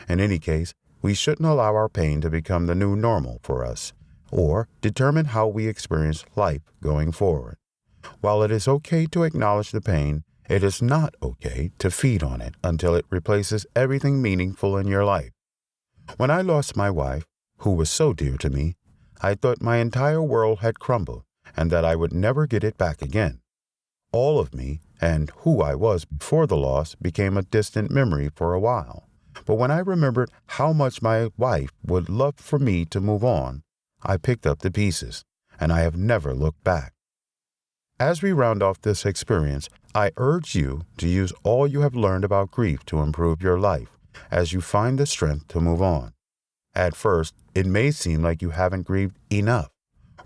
In any case, we shouldn't allow our pain to become the new normal for us, or determine how we experience life going forward. While it is okay to acknowledge the pain, it is not okay to feed on it until it replaces everything meaningful in your life. When I lost my wife, who was so dear to me, I thought my entire world had crumbled and that I would never get it back again. All of me and who I was before the loss became a distant memory for a while. But when I remembered how much my wife would love for me to move on, I picked up the pieces, and I have never looked back. As we round off this experience, I urge you to use all you have learned about grief to improve your life as you find the strength to move on. At first, it may seem like you haven't grieved enough,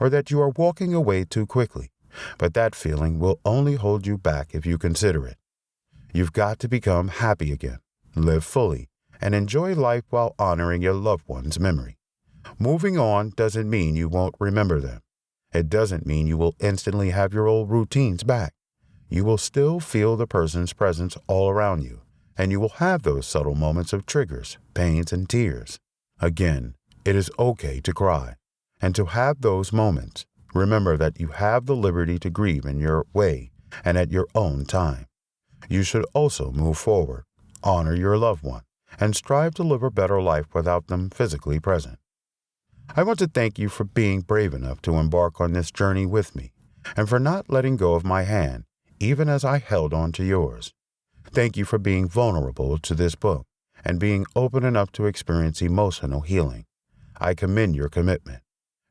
or that you are walking away too quickly, but that feeling will only hold you back if you consider it. You've got to become happy again, live fully, and enjoy life while honoring your loved one's memory. Moving on doesn't mean you won't remember them. It doesn't mean you will instantly have your old routines back. You will still feel the person's presence all around you, and you will have those subtle moments of triggers, pains, and tears. Again, it is okay to cry and to have those moments, Remember that you have the liberty to grieve in your way and at your own time. You should also move forward, honor your loved one, and strive to live a better life without them physically present. I want to thank you for being brave enough to embark on this journey with me, and for not letting go of my hand, even as I held on to yours. Thank you for being vulnerable to this book and being open enough to experience emotional healing. I commend your commitment.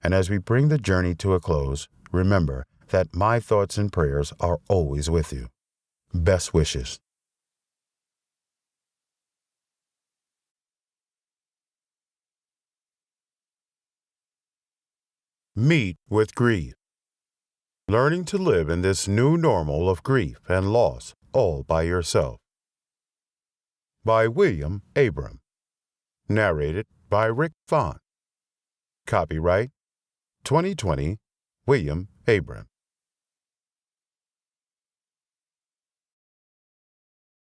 And as we bring the journey to a close, remember that my thoughts and prayers are always with you. Best wishes. Meet with grief. Learning to live in this new normal of grief and loss all by yourself. By Will Abram. Narrated by Rick Vaughn. Copyright 2020 Will Abram.